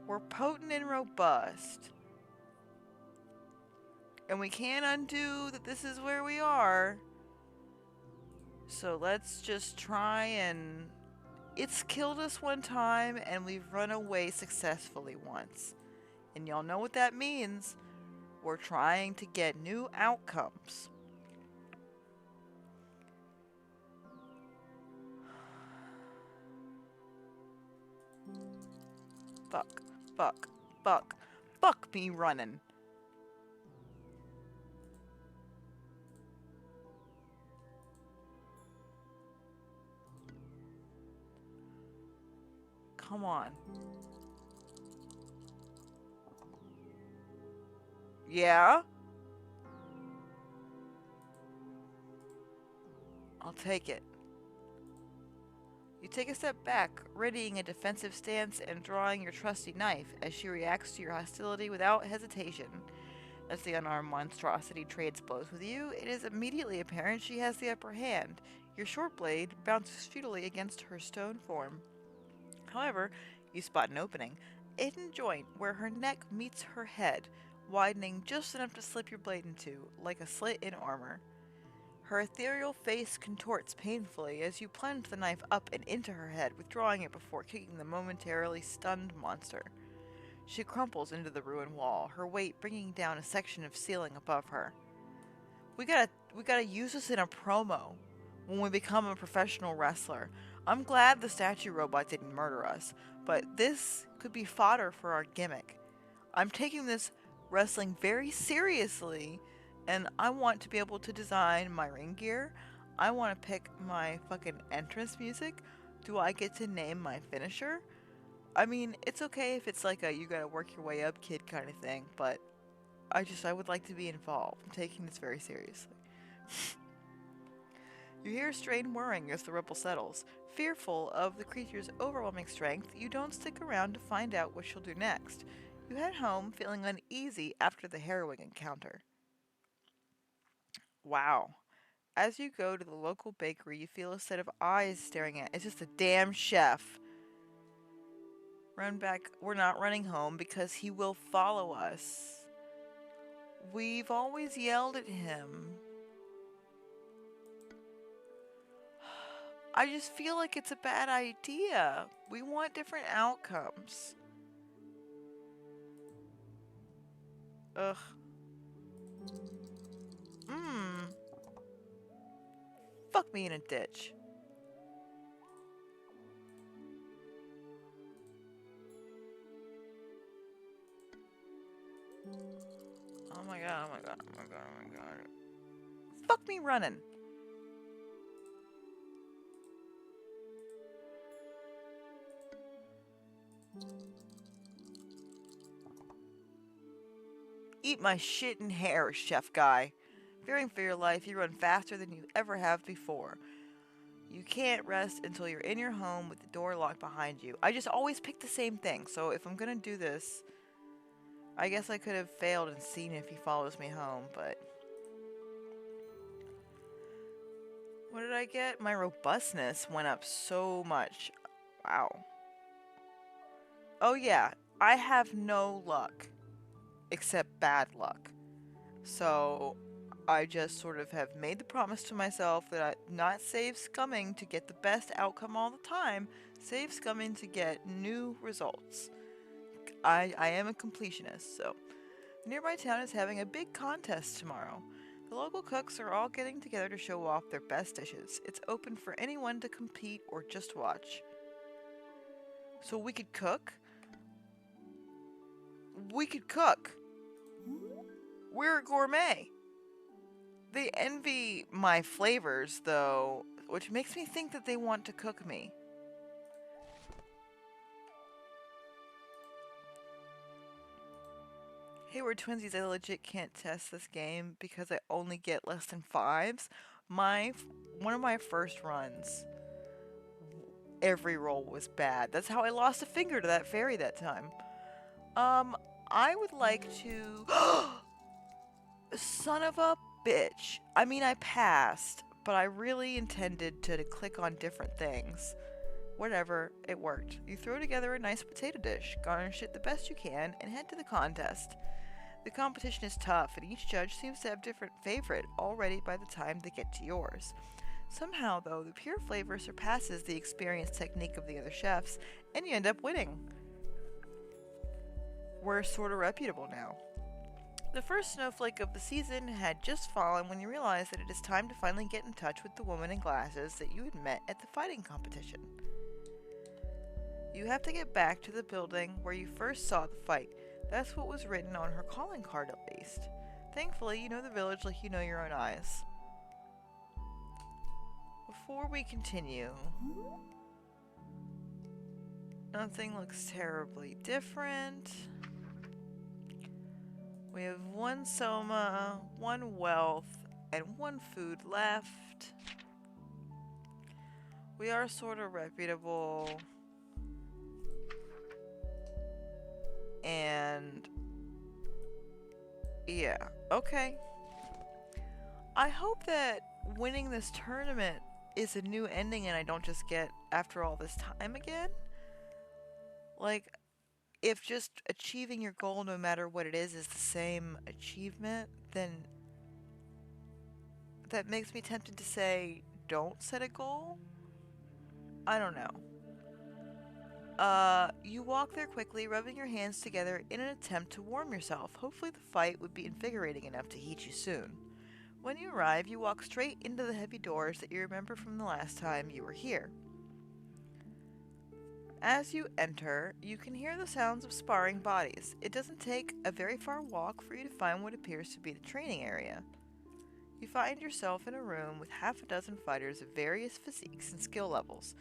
We're potent and robust. And we can't undo that this is where we are. So let's just try and... It's killed us one time and we've run away successfully once. And y'all know what that means. We're trying to get new outcomes. Fuck, fuck, fuck, fuck me running. Come on. Yeah? I'll take it. You take a step back, readying a defensive stance and drawing your trusty knife as she reacts to your hostility without hesitation. As the unarmed monstrosity trades blows with you, it is immediately apparent she has the upper hand. Your short blade bounces futilely against her stone form. However, you spot an opening, a hidden joint where her neck meets her head, widening just enough to slip your blade into, like a slit in armor. Her ethereal face contorts painfully as you plunge the knife up and into her head, withdrawing it before kicking the momentarily stunned monster. She crumples into the ruined wall, her weight bringing down a section of ceiling above her. We gotta use this in a promo when we become a professional wrestler. I'm glad the statue robot didn't murder us, but this could be fodder for our gimmick. I'm taking this wrestling very seriously, and I want to be able to design my ring gear. I want to pick my fucking entrance music. Do I get to name my finisher? I mean, it's okay if it's like a you gotta work your way up kid kind of thing, but I would like to be involved. I'm taking this very seriously. You hear a strained whirring as the ripple settles. Fearful of the creature's overwhelming strength, you don't stick around to find out what she'll do next. You head home feeling uneasy after the harrowing encounter. Wow. As you go to the local bakery, you feel a set of eyes staring at. It's just a damn chef. Run back. We're not running home because he will follow us. We've always yelled at him. I just feel like it's a bad idea. We want different outcomes. Ugh. Fuck me in a ditch. Oh my god, oh my god, oh my god, oh my god. Fuck me running. Eat my shit in hair, chef guy. Fearing for your life, you run faster than you ever have before. You can't rest until you're in your home with the door locked behind you. I just always pick the same thing, so if I'm gonna do this, I guess I could have failed and seen if he follows me home, but... What did I get? My robustness went up so much. Wow. Oh yeah, I have no luck. Except bad luck. So I just sort of have made the promise to myself that I'm not save scumming to get the best outcome all the time, save scumming to get new results. I am a completionist, so. The nearby town is having a big contest tomorrow. The local cooks are all getting together to show off their best dishes. It's open for anyone to compete or just watch. So we could cook? We could cook! We're a gourmet! They envy my flavors, though, which makes me think that they want to cook me. Hey, we're twinsies. I legit can't test this game because I only get less than 5s. One of my first runs, every roll was bad. That's how I lost a finger to that fairy that time. I would like to... Son of a bitch. I mean, I passed, but I really intended to click on different things. Whatever, it worked. You throw together a nice potato dish, garnish it the best you can, and head to the contest. The competition is tough, and each judge seems to have a different favorite already by the time they get to yours. Somehow, though, the pure flavor surpasses the experienced technique of the other chefs, and you end up winning. We're sort of reputable now. The first snowflake of the season had just fallen when you realized that it is time to finally get in touch with the woman in glasses that you had met at the fighting competition. You have to get back to the building where you first saw the fight. That's what was written on her calling card, at least. Thankfully, you know the village like you know your own eyes. Before we continue, nothing looks terribly different. We have 1 soma, 1 wealth, and 1 food left. We are sort of reputable. And yeah, okay. I hope that winning this tournament is a new ending and I don't just get after all this time again. Like, if just achieving your goal, no matter what it is the same achievement, then that makes me tempted to say, don't set a goal? I don't know. You walk there quickly, rubbing your hands together in an attempt to warm yourself. Hopefully the fight would be invigorating enough to heat you soon. When you arrive, you walk straight into the heavy doors that you remember from the last time you were here. As you enter, you can hear the sounds of sparring bodies. It doesn't take a very far walk for you to find what appears to be the training area. You find yourself in a room with half a dozen fighters of various physiques and skill levels.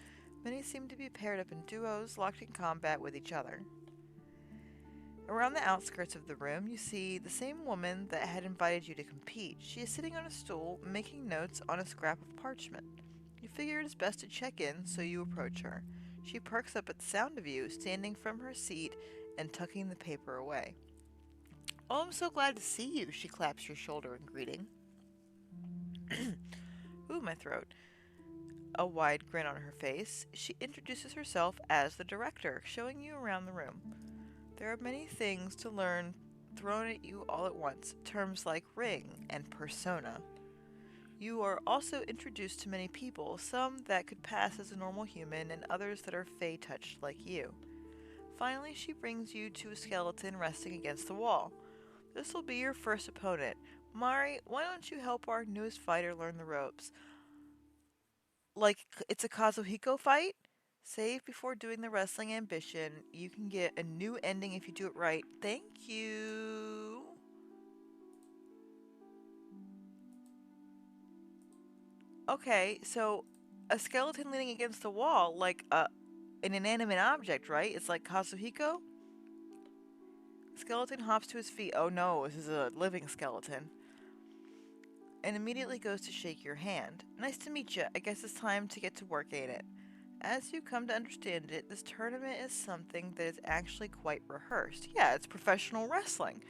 Many seem to be paired up in duos, locked in combat with each other. Around the outskirts of the room, you see the same woman that had invited you to compete. She is sitting on a stool, making notes on a scrap of parchment. You figure it is best to check in, so you approach her. She perks up at the sound of you, standing from her seat and tucking the paper away. "Oh, I'm so glad to see you," she claps your shoulder in greeting. Ooh, my throat. A wide grin on her face, she introduces herself as the director, showing you around the room. There are many things to learn thrown at you all at once, terms like ring and persona. You are also introduced to many people, some that could pass as a normal human and others that are fey-touched like you. Finally, she brings you to a skeleton resting against the wall. This will be your first opponent. Mari, why don't you help our newest fighter learn the ropes? Like it's a Kazuhiko fight? Save before doing the wrestling ambition. You can get a new ending if you do it right. Thank you. Okay, so a skeleton leaning against the wall, like an inanimate object, right? It's like Kazuhiko. Skeleton hops to his feet. Oh no, this is a living skeleton. And immediately goes to shake your hand. Nice to meet you. I guess it's time to get to work, ain't it? As you come to understand it, this tournament is something that is actually quite rehearsed. Yeah, it's professional wrestling.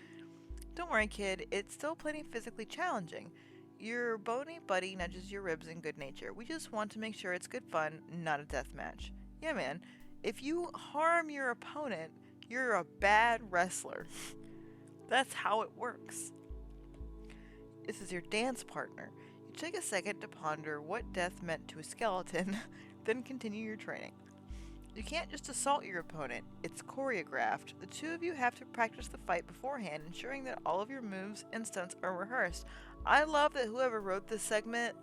Don't worry, kid, it's still plenty physically challenging. Your bony buddy nudges your ribs in good nature. We just want to make sure it's good fun, not a death match. Yeah, man, if you harm your opponent, you're a bad wrestler. That's how it works. This is your dance partner. You take a second to ponder what death meant to a skeleton, then continue your training. You can't just assault your opponent, it's choreographed. The two of you have to practice the fight beforehand, ensuring that all of your moves and stunts are rehearsed. I love that whoever wrote this segment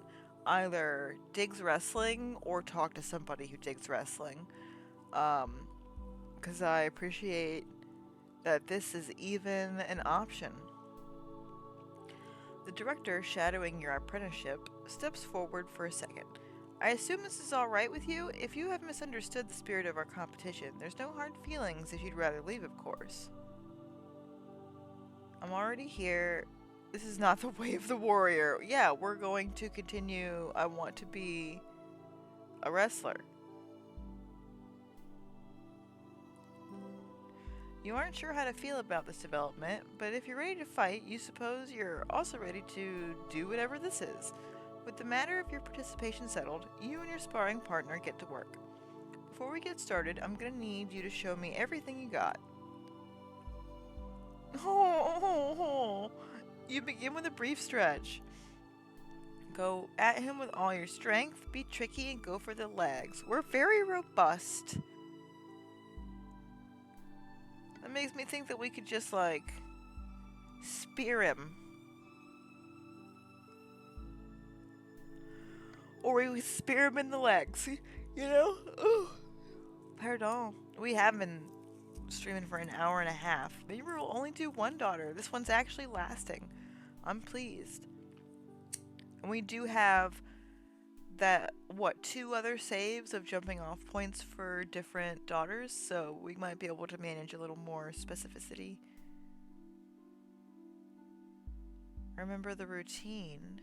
either digs wrestling or talked to somebody who digs wrestling. Because I appreciate that this is even an option. The director, shadowing your apprenticeship, steps forward for a second. I assume this is alright with you? If you have misunderstood the spirit of our competition, there's no hard feelings if you'd rather leave, of course. I'm already here. This is not the way of the warrior. Yeah, we're going to continue. I want to be a wrestler. You aren't sure how to feel about this development, but if you're ready to fight, you suppose you're also ready to do whatever this is. With the matter of your participation settled, you and your sparring partner get to work. Before we get started, I'm gonna need you to show me everything you got. You begin with a brief stretch. Go at him with all your strength, be tricky, and go for the legs. We're very robust. That makes me think that we could just, like, spear him. Or we would spear him in the legs. You know? Ooh. Pardon. We have been streaming for an hour and a half. Maybe we'll only do one daughter. This one's actually lasting. I'm pleased. And we do have that, what, 2 other saves of jumping off points for different daughters, so we might be able to manage a little more specificity. Remember the routine.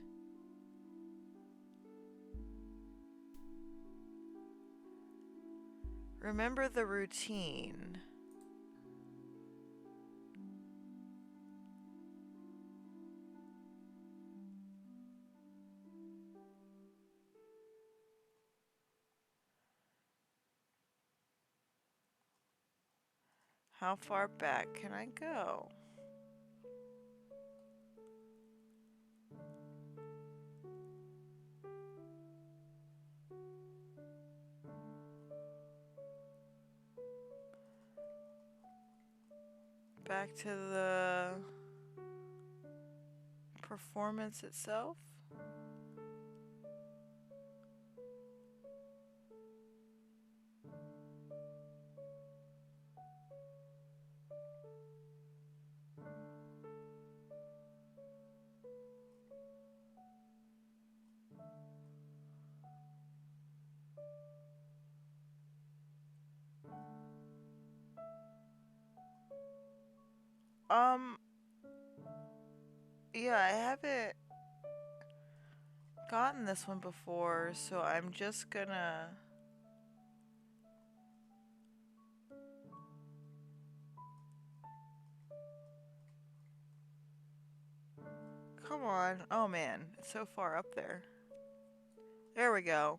Remember the routine. How far back can I go? Back to the performance itself? Um, yeah, I haven't gotten this one before, so I'm just gonna... Come on. Oh man, it's so far up there. There we go.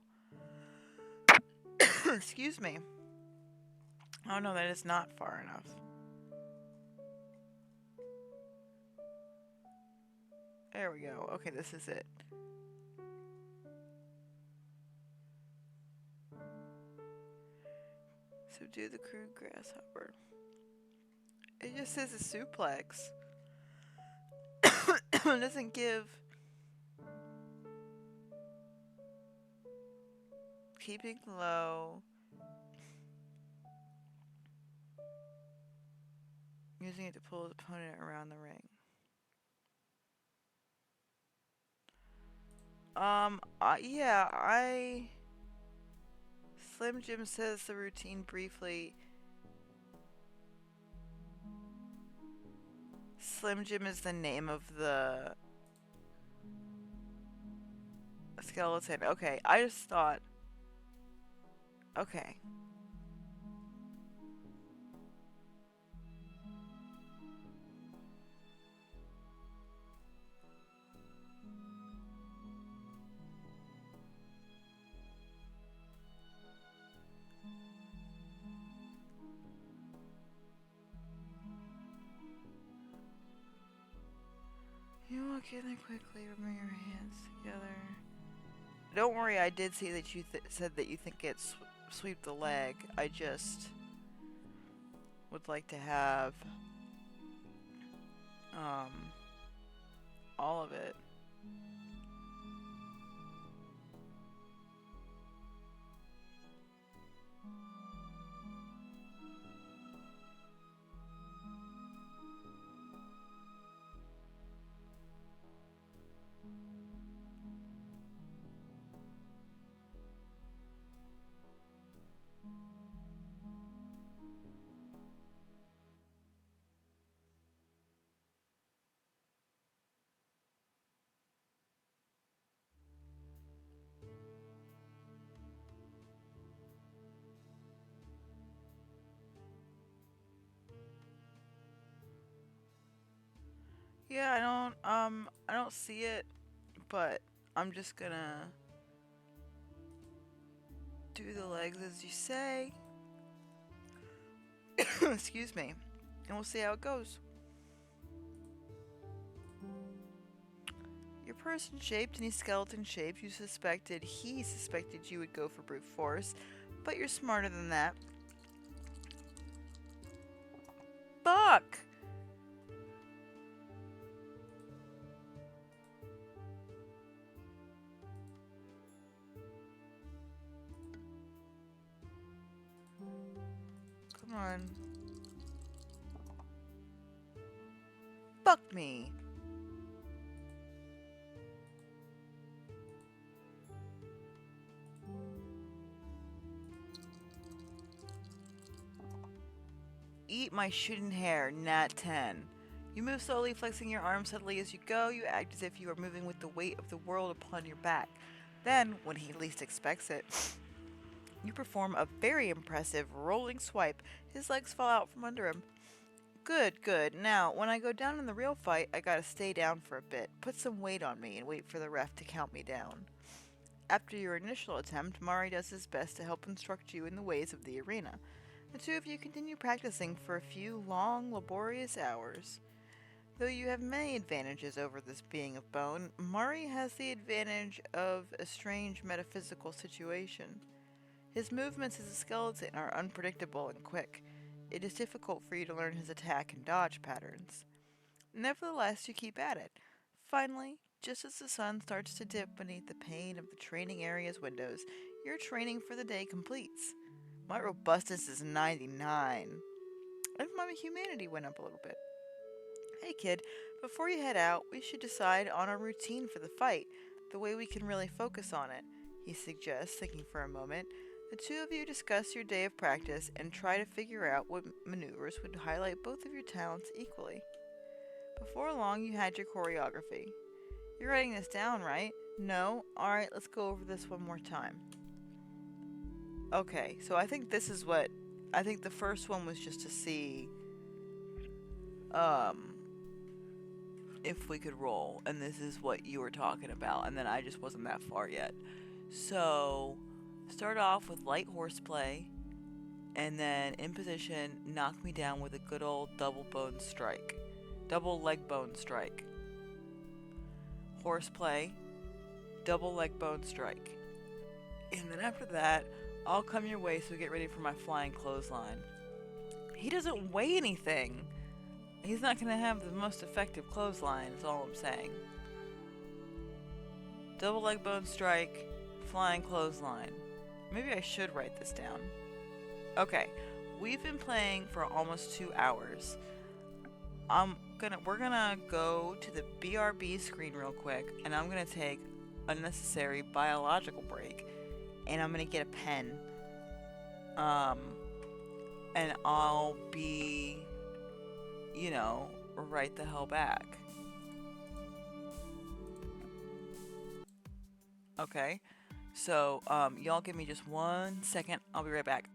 Excuse me. Oh no, that is not far enough. There we go. Okay, this is it. Subdue the crude grasshopper. It just says a suplex. It doesn't give... Keeping low. Using it to pull his opponent around the ring. Yeah, Slim Jim says the routine briefly. Slim Jim is the name of the skeleton. Okay, I just thought. Okay. You walk in there quickly, rubbing your hands together. Don't worry, I did see that you said that you think it's sweep the leg. I just would like to have um all of it. Yeah, I don't see it, but I'm just gonna do the legs as you say. Excuse me. And we'll see how it goes. Your person shaped any skeleton shape he suspected you would go for brute force, but you're smarter than that. Fuck! Come on. Fuck me. Eat my shooting hair, nat 10. You move slowly, flexing your arms subtly as you go. You act as if you are moving with the weight of the world upon your back. Then, when he least expects it, you perform a very impressive rolling swipe. His legs fall out from under him. Good, good. Now, when I go down in the real fight, I gotta stay down for a bit. Put some weight on me and wait for the ref to count me down. After your initial attempt, Mari does his best to help instruct you in the ways of the arena. The two of you continue practicing for a few long, laborious hours. Though you have many advantages over this being of bone, Mari has the advantage of a strange metaphysical situation. His movements as a skeleton are unpredictable and quick. It is difficult for you to learn his attack and dodge patterns. Nevertheless, you keep at it. Finally, just as the sun starts to dip beneath the pane of the training area's windows, your training for the day completes. My robustness is 99. And my humanity went up a little bit. Hey kid, before you head out, we should decide on a routine for the fight, the way we can really focus on it, he suggests, thinking for a moment. The two of you discuss your day of practice and try to figure out what maneuvers would highlight both of your talents equally. Before long, you had your choreography. You're writing this down, right? No? Alright, let's go over this one more time. Okay, so I think this is what... I think the first one was just to see... if we could roll, and this is what you were talking about, and then I just wasn't that far yet. So, start off with light horseplay, and then in position, knock me down with a good old double leg bone strike. Horseplay, double leg bone strike. And then after that, I'll come your way, so get ready for my flying clothesline. He doesn't weigh anything. He's not going to have the most effective clothesline, is all I'm saying. Double leg bone strike, flying clothesline. Maybe I should write this down. Okay, we've been playing for almost 2 hours. We're gonna go to the BRB screen real quick, and I'm gonna take unnecessary biological break, and I'm gonna get a pen, um, and I'll be, you know, right the hell back. Okay? So, y'all give me just 1 second. I'll be right back.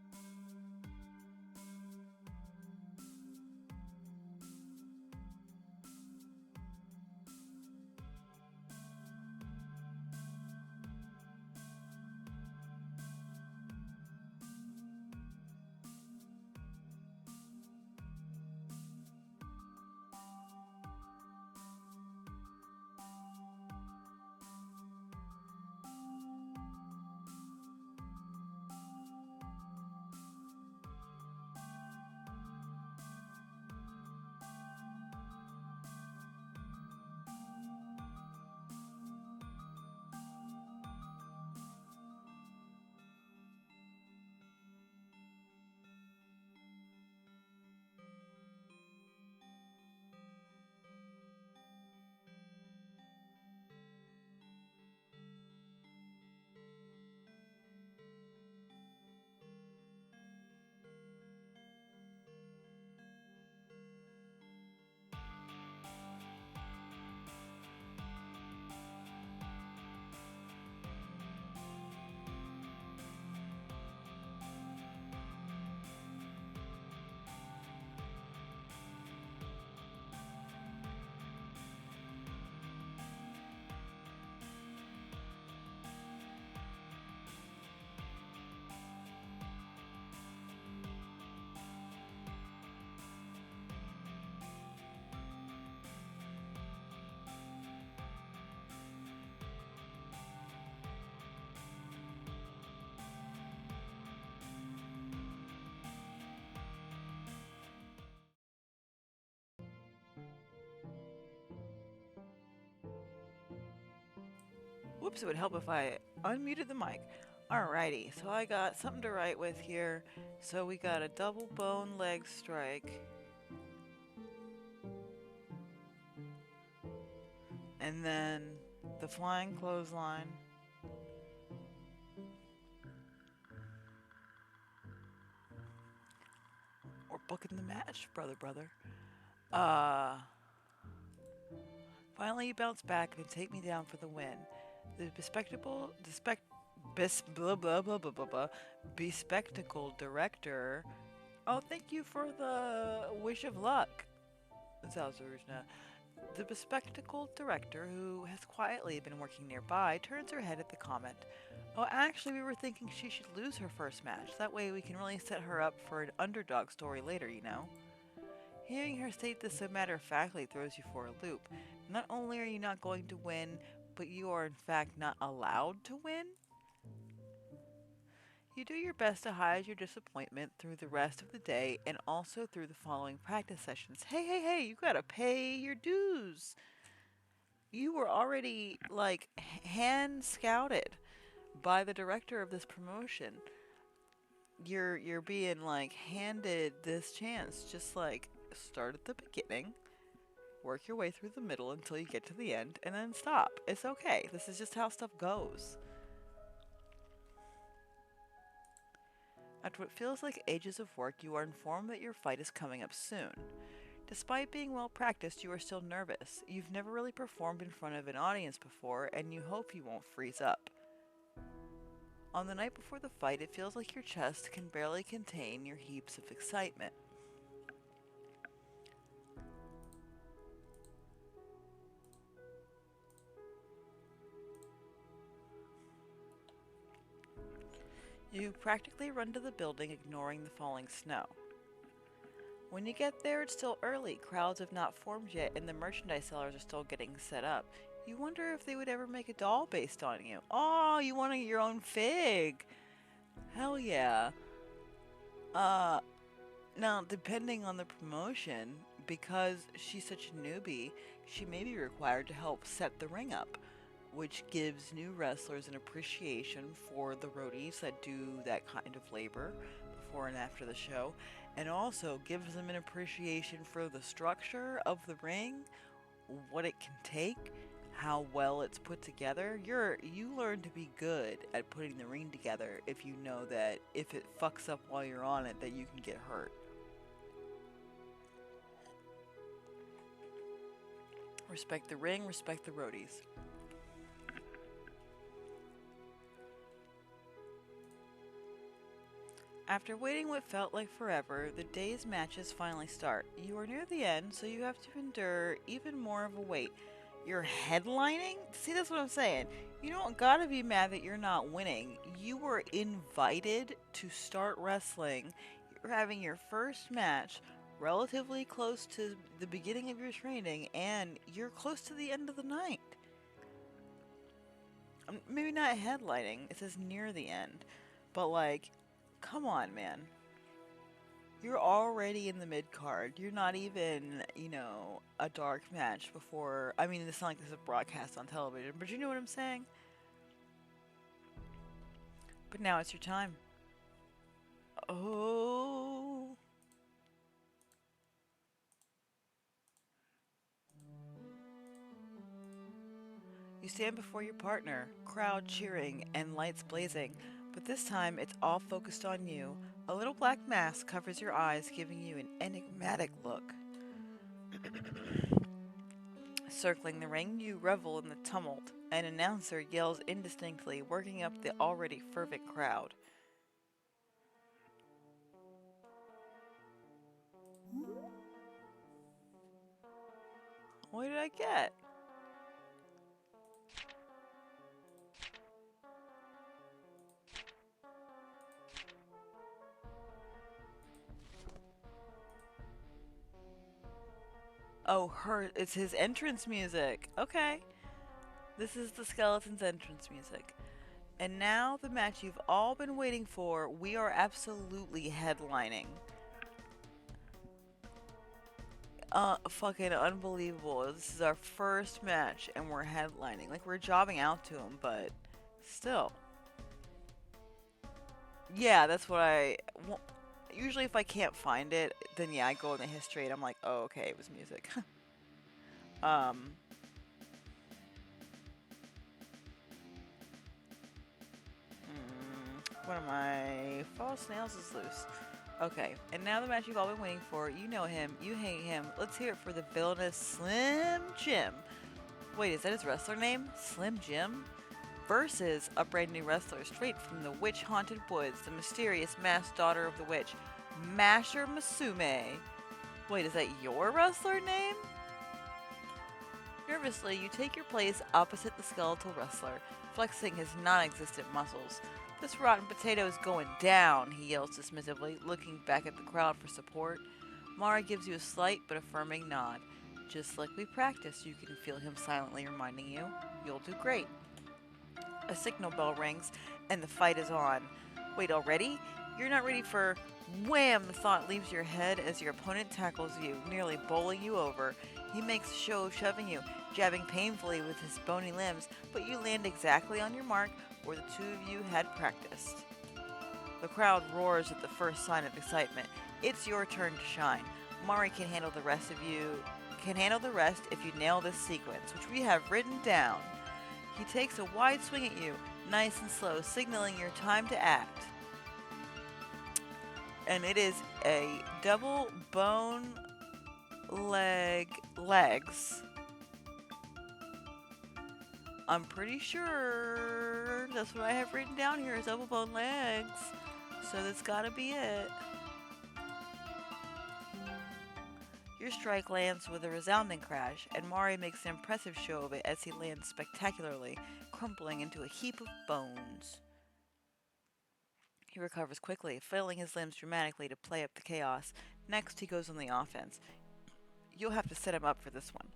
Whoops, it would help if I unmuted the mic. Alrighty, so I got something to write with here. So we got a double bone leg strike. And then the flying clothesline. We're booking the match, brother. Uh, Finally you bounce back and take me down for the win. The bespectacled director. Oh, thank you for the wish of luck. Zalzurna. The bespectacled director, who has quietly been working nearby, turns her head at the comment. Oh, actually, we were thinking she should lose her first match. That way we can really set her up for an underdog story later, you know? Hearing her state this so matter-of-factly throws you for a loop. Not only are you not going to win, but you are in fact not allowed to win? You do your best to hide your disappointment through the rest of the day and also through the following practice sessions. Hey, you gotta pay your dues. You were already, like, hand scouted by the director of this promotion. You're being, like, handed this chance. Just, like, start at the beginning, work your way through the middle until you get to the end, and then stop. It's okay. This is just how stuff goes. After what feels like ages of work, you are informed that your fight is coming up soon. Despite being well practiced, you are still nervous. You've never really performed in front of an audience before, and you hope you won't freeze up. On the night before the fight, it feels like your chest can barely contain your heaps of excitement. You practically run to the building, ignoring the falling snow. When you get there, it's still early. Crowds have not formed yet, and the merchandise sellers are still getting set up. You wonder if they would ever make a doll based on you. Oh, you want your own fig? Hell yeah. Now, depending on the promotion, because she's such a newbie, she may be required to help set the ring up, which gives new wrestlers an appreciation for the roadies that do that kind of labor before and after the show, and also gives them an appreciation for the structure of the ring, what it can take, how well it's put together, you learn to be good at putting the ring together if you know that if it fucks up while you're on it that you can get hurt. Respect the ring, respect the roadies. After waiting what felt like forever, the day's matches finally start. You are near the end, so you have to endure even more of a wait. You're headlining? See, that's what I'm saying. You don't gotta be mad that you're not winning. You were invited to start wrestling. You're having your first match relatively close to the beginning of your training, and you're close to the end of the night. Maybe not headlining, it says near the end. But, like, come on, man. You're already in the mid card. You're not even, a dark match before. I mean, it's not like this is a broadcast on television, but you know what I'm saying? But now it's your time. Oh. You stand before your partner, crowd cheering and lights blazing, but this time it's all focused on you. A little black mask covers your eyes, giving you an enigmatic look. Circling the ring, you revel in the tumult. An announcer yells indistinctly, working up the already fervent crowd. What did I get? Oh, it's his entrance music. Okay. This is the skeleton's entrance music. And now the match you've all been waiting for, we are absolutely headlining. Fucking unbelievable. This is our first match and we're headlining. Like, we're jobbing out to him, but still. Yeah, that's what usually if I can't find it, then yeah, I go in the history and I'm like, oh, okay, it was music. um... One of my false nails is loose. Okay, and now the match you've all been waiting for. You know him, you hate him. Let's hear it for the villainous Slim Jim. Wait, is that his wrestler name? Slim Jim? Versus a brand new wrestler straight from the witch-haunted woods, the mysterious masked daughter of the witch, Mushroom Musume. Wait, is that your wrestler name? Nervously, you take your place opposite the skeletal wrestler, flexing his non-existent muscles. This rotten potato is going down, he yells dismissively, looking back at the crowd for support. Mara gives you a slight but affirming nod. Just like we practiced, you can feel him silently reminding you, you'll do great. A signal bell rings, and the fight is on. Wait, already? You're not ready for... Wham! The thought leaves your head as your opponent tackles you, nearly bowling you over. He makes a show of shoving you, jabbing painfully with his bony limbs, but you land exactly on your mark where the two of you had practiced. The crowd roars at the first sign of excitement. It's your turn to shine. Mari can handle the rest if you nail this sequence, which we have written down. He takes a wide swing at you, nice and slow, signaling your time to act. And it is a double bone legs. I'm pretty sure that's what I have written down here is double bone legs. So that's gotta be it. Your strike lands with a resounding crash, and Mari makes an impressive show of it as he lands spectacularly, crumpling into a heap of bones. He recovers quickly, flailing his limbs dramatically to play up the chaos. Next, he goes on the offense. You'll have to set him up for this one.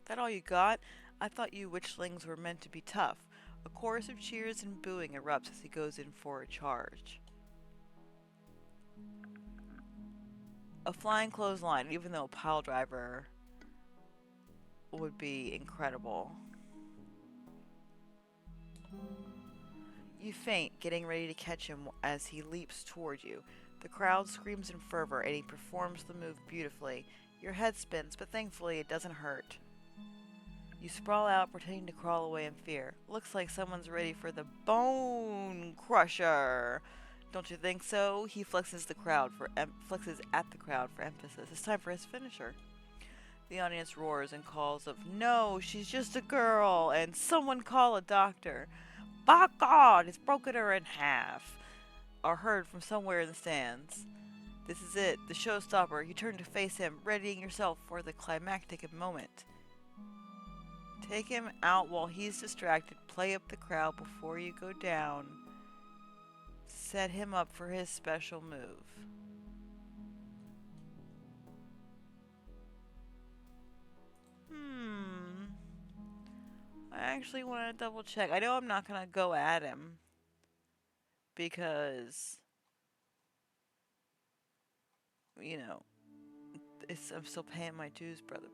That all you got? I thought you witchlings were meant to be tough. A chorus of cheers and booing erupts as he goes in for a charge. A flying clothesline, even though a pile driver would be incredible. You faint, getting ready to catch him as he leaps toward you. The crowd screams in fervor, and he performs the move beautifully. Your head spins, but thankfully it doesn't hurt. You sprawl out, pretending to crawl away in fear. Looks like someone's ready for the bone crusher. Don't you think so? He flexes flexes at the crowd for emphasis. It's time for his finisher. The audience roars and calls of, "No, she's just a girl," and "Someone call a doctor." "By God, it's broken her in half," are heard from somewhere in the stands. This is it, the showstopper. You turn to face him, readying yourself for the climactic moment. Take him out while he's distracted. Play up the crowd before you go down. Set him up for his special move. I actually want to double check. I know I'm not going to go at him. Because, you know, I'm still paying my dues, brother.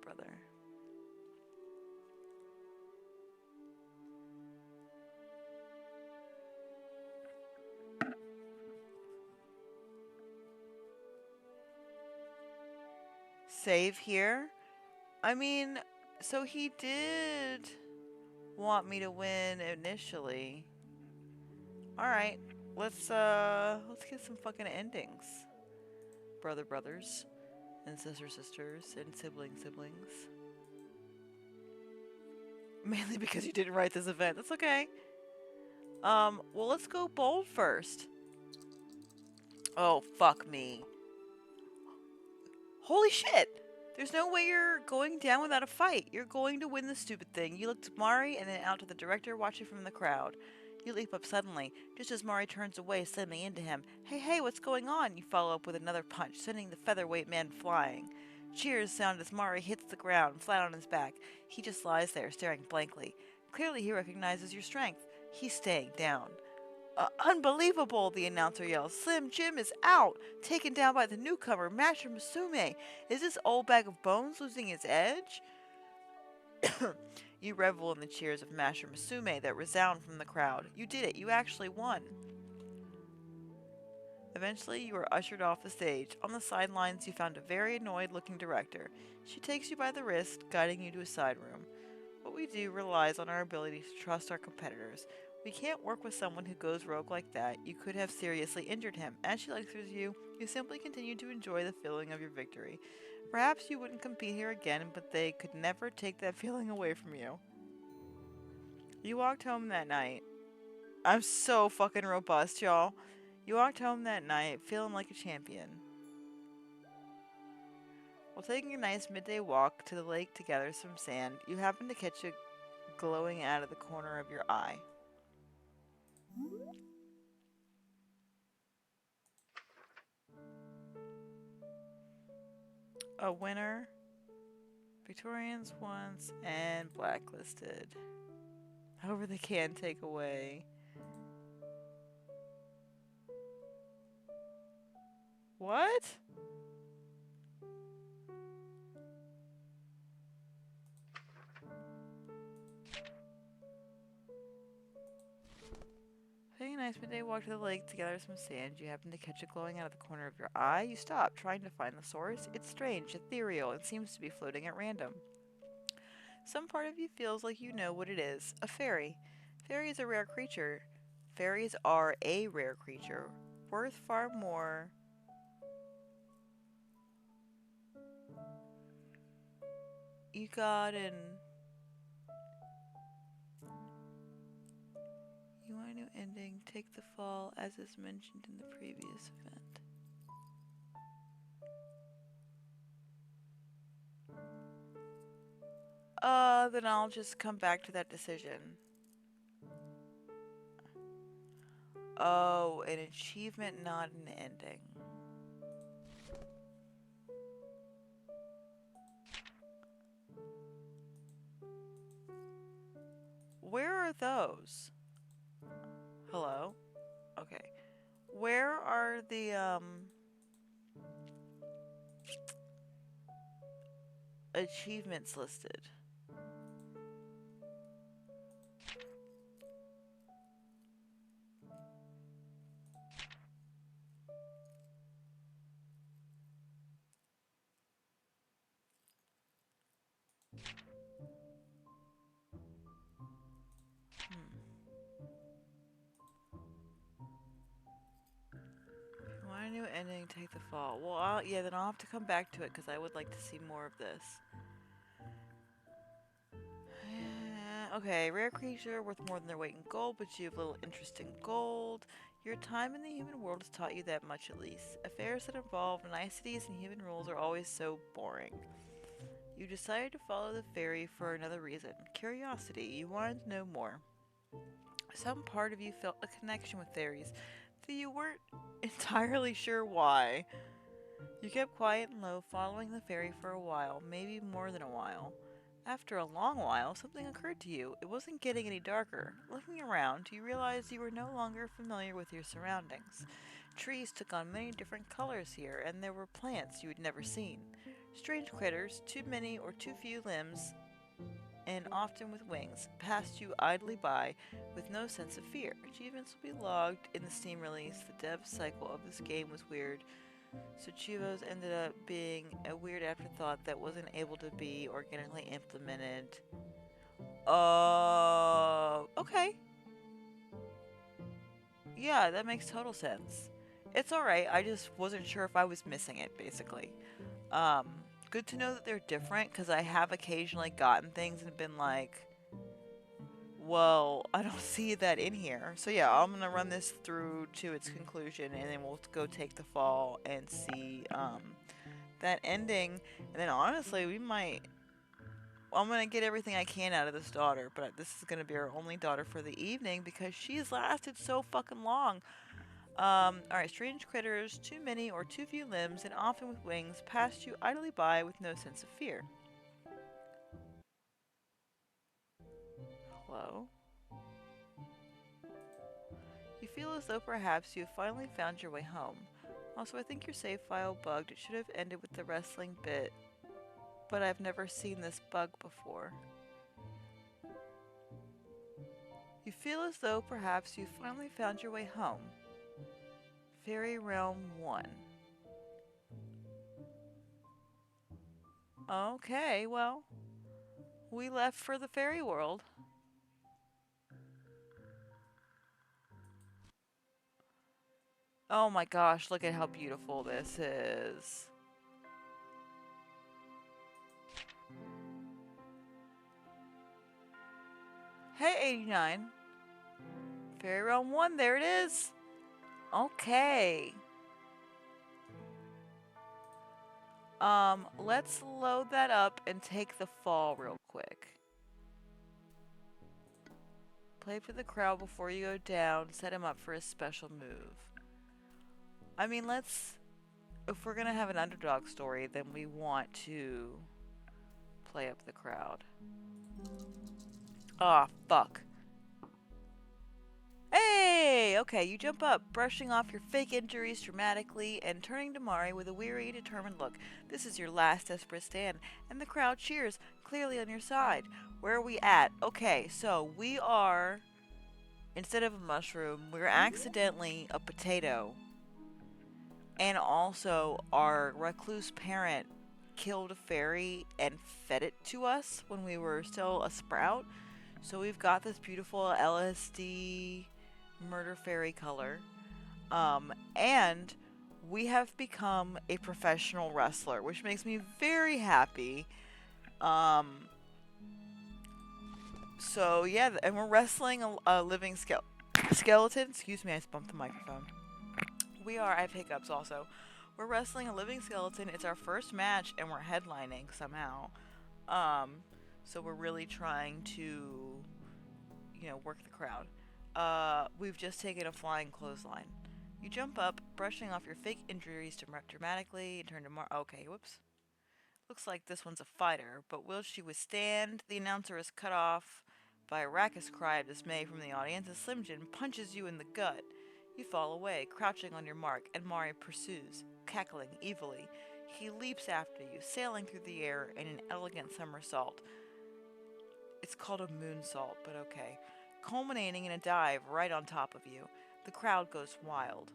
Save here? I mean, so he did want me to win initially. Alright, let's get some fucking endings. Brothers, and sisters, and siblings. Mainly because you didn't write this event. That's okay. Well, let's go bold first. Oh, fuck me. Holy shit! There's no way you're going down without a fight. You're going to win the stupid thing. You look to Mari and then out to the director watching from the crowd. You leap up suddenly, just as Mari turns away, slamming into him. Hey, what's going on? You follow up with another punch, sending the featherweight man flying. Cheers sound as Mari hits the ground, flat on his back. He just lies there, staring blankly. Clearly he recognizes your strength. He's staying down. Unbelievable, the announcer yells. Slim Jim is out, taken down by the newcomer, Mushroom Musume. Is this old bag of bones losing its edge? You revel in the cheers of Mushroom Musume that resound from the crowd. You did it. You actually won. Eventually, you are ushered off the stage. On the sidelines, you found a very annoyed-looking director. She takes you by the wrist, guiding you to a side room. What we do relies on our ability to trust our competitors. We can't work with someone who goes rogue like that. You could have seriously injured him. As she lectures you, you simply continue to enjoy the feeling of your victory. Perhaps you wouldn't compete here again, but they could never take that feeling away from you. You walked home that night. I'm so fucking robust, y'all. You walked home that night feeling like a champion. While taking a nice midday walk to the lake to gather some sand, you happen to catch it glowing out of the corner of your eye. A winner, Victorians once, and blacklisted. However, they can take away. What? Taking a nice midday walk to the lake to gather some sand, you happen to catch it glowing out of the corner of your eye. You stop, trying to find the source. It's strange, ethereal, and seems to be floating at random. Some part of you feels like you know what it is. A fairy. Fairies are a rare creature. Fairies are a rare creature, worth far more. You got an... You want a new ending? Take the fall, as is mentioned in the previous event. Then I'll just come back to that decision. Oh, an achievement, not an ending. Where are those? Hello? Okay. Where are the, achievements listed? take the fall. Well, yeah, then I'll have to come back to it because I would like to see more of this. Okay, rare creature worth more than their weight in gold, but you have little interest in gold. Your time in the human world has taught you that much at least. Affairs that involve niceties and human rules are always so boring. You decided to follow the fairy for another reason. Curiosity. You wanted to know more. Some part of you felt a connection with fairies, though you weren't entirely sure why. You kept quiet and low, following the fairy for a while, maybe more than a while. After a long while, something occurred to you. It wasn't getting any darker. Looking around, you realized you were no longer familiar with your surroundings. Trees took on many different colors here, and there were plants you had never seen. Strange critters, too many or too few limbs, and often with wings, passed you idly by with no sense of fear. Achievements will be logged in the Steam release. The dev cycle of this game was weird, so Chivos ended up being a weird afterthought that wasn't able to be organically implemented. Okay. Yeah, that makes total sense. It's alright, I just wasn't sure if I was missing it, basically. Um, Good to know that they're different, because I have occasionally gotten things and been like, well, I don't see that in here. So yeah, I'm gonna run this through to its conclusion, and then we'll go take the fall and see, that ending. And then honestly, we might. I'm gonna get everything I can out of this daughter, but this is gonna be our only daughter for the evening because she's lasted so fucking long. Alright, strange critters, too many or too few limbs, and often with wings, passed you idly by with no sense of fear. Hello? You feel as though perhaps you have finally found your way home. Also, I think your save file bugged. It should have ended with the wrestling bit, but I've never seen this bug before. You feel as though perhaps you finally found your way home. Fairy Realm 1. Okay, well, we left for the fairy world. Oh my gosh, look at how beautiful this is. Hey, 89. Fairy Realm 1, there it is. Okay. Let's load that up and take the fall real quick. Play for the crowd before you go down. Set him up for a special move. I mean, if we're gonna have an underdog story, then we want to play up the crowd. Ah, fuck. Hey! Okay, you jump up, brushing off your fake injuries dramatically and turning to Mari with a weary, determined look. This is your last desperate stand, and the crowd cheers, clearly on your side. Where are we at? Okay, so we are, instead of a mushroom, we're accidentally a potato. And also, our recluse parent killed a fairy and fed it to us when we were still a sprout. So we've got this beautiful LSD murder fairy color. And we have become a professional wrestler, which makes me very happy. So yeah, and we're wrestling a living skeleton. Excuse me, I just bumped the microphone. I have hiccups also. We're wrestling a living skeleton. It's our first match, and we're headlining somehow. So we're really trying to, work the crowd. We've just taken a flying clothesline. You jump up, brushing off your fake injuries dramatically, and turn to Okay, whoops. Looks like this one's a fighter, but will she withstand? The announcer is cut off by a raucous cry of dismay from the audience as Slim Jim punches you in the gut. You fall away, crouching on your mark, and Mari pursues, cackling evilly. He leaps after you, sailing through the air in an elegant somersault. It's called a moonsault, but okay. Culminating in a dive right on top of you. The crowd goes wild.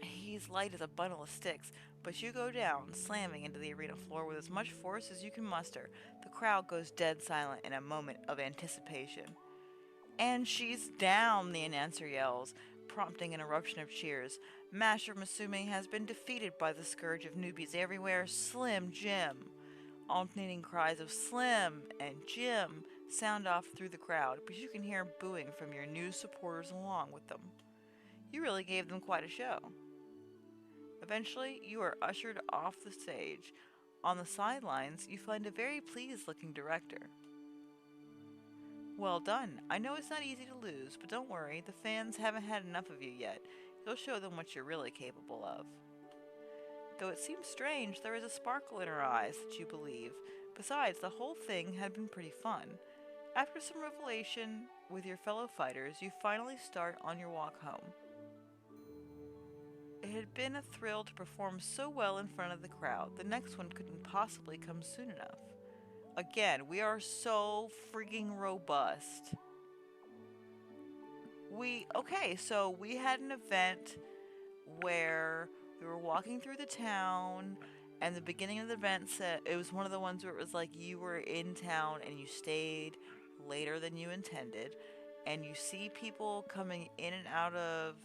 He's light as a bundle of sticks, but you go down, slamming into the arena floor with as much force as you can muster. The crowd goes dead silent in a moment of anticipation. And she's down, the announcer yells, prompting an eruption of cheers. Mushroom Musume has been defeated by the scourge of newbies everywhere, Slim Jim. Alternating cries of Slim and Jim sound off through the crowd, but you can hear booing from your new supporters along with them. You really gave them quite a show. Eventually, you are ushered off the stage. On the sidelines, you find a very pleased looking director. Well done. I know it's not easy to lose, but don't worry, the fans haven't had enough of you yet. You'll show them what you're really capable of. Though it seems strange, there is a sparkle in her eyes that you believe. Besides, the whole thing had been pretty fun. After some revelation with your fellow fighters, you finally start on your walk home. It had been a thrill to perform so well in front of the crowd. The next one couldn't possibly come soon enough. Again, we are so freaking robust. So we had an event where we were walking through the town, and the beginning of the event said it was one of the ones where it was like you were in town and you stayed later than you intended, and you see people coming in and out of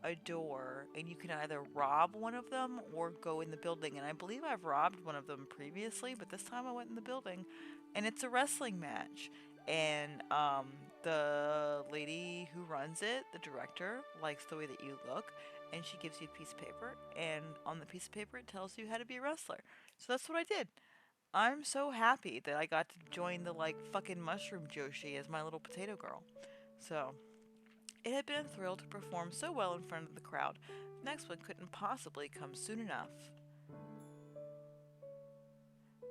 a door, and you can either rob one of them or go in the building. And I believe I've robbed one of them previously, but this time I went in the building, and it's a wrestling match. And the lady who runs it, the director, likes the way that you look, and she gives you a piece of paper, and on the piece of paper it tells you how to be a wrestler. So that's what I did. I'm so happy that I got to join the like fucking mushroom Joshi as my little potato girl. So it had been a thrill to perform so well in front of the crowd. The next one couldn't possibly come soon enough.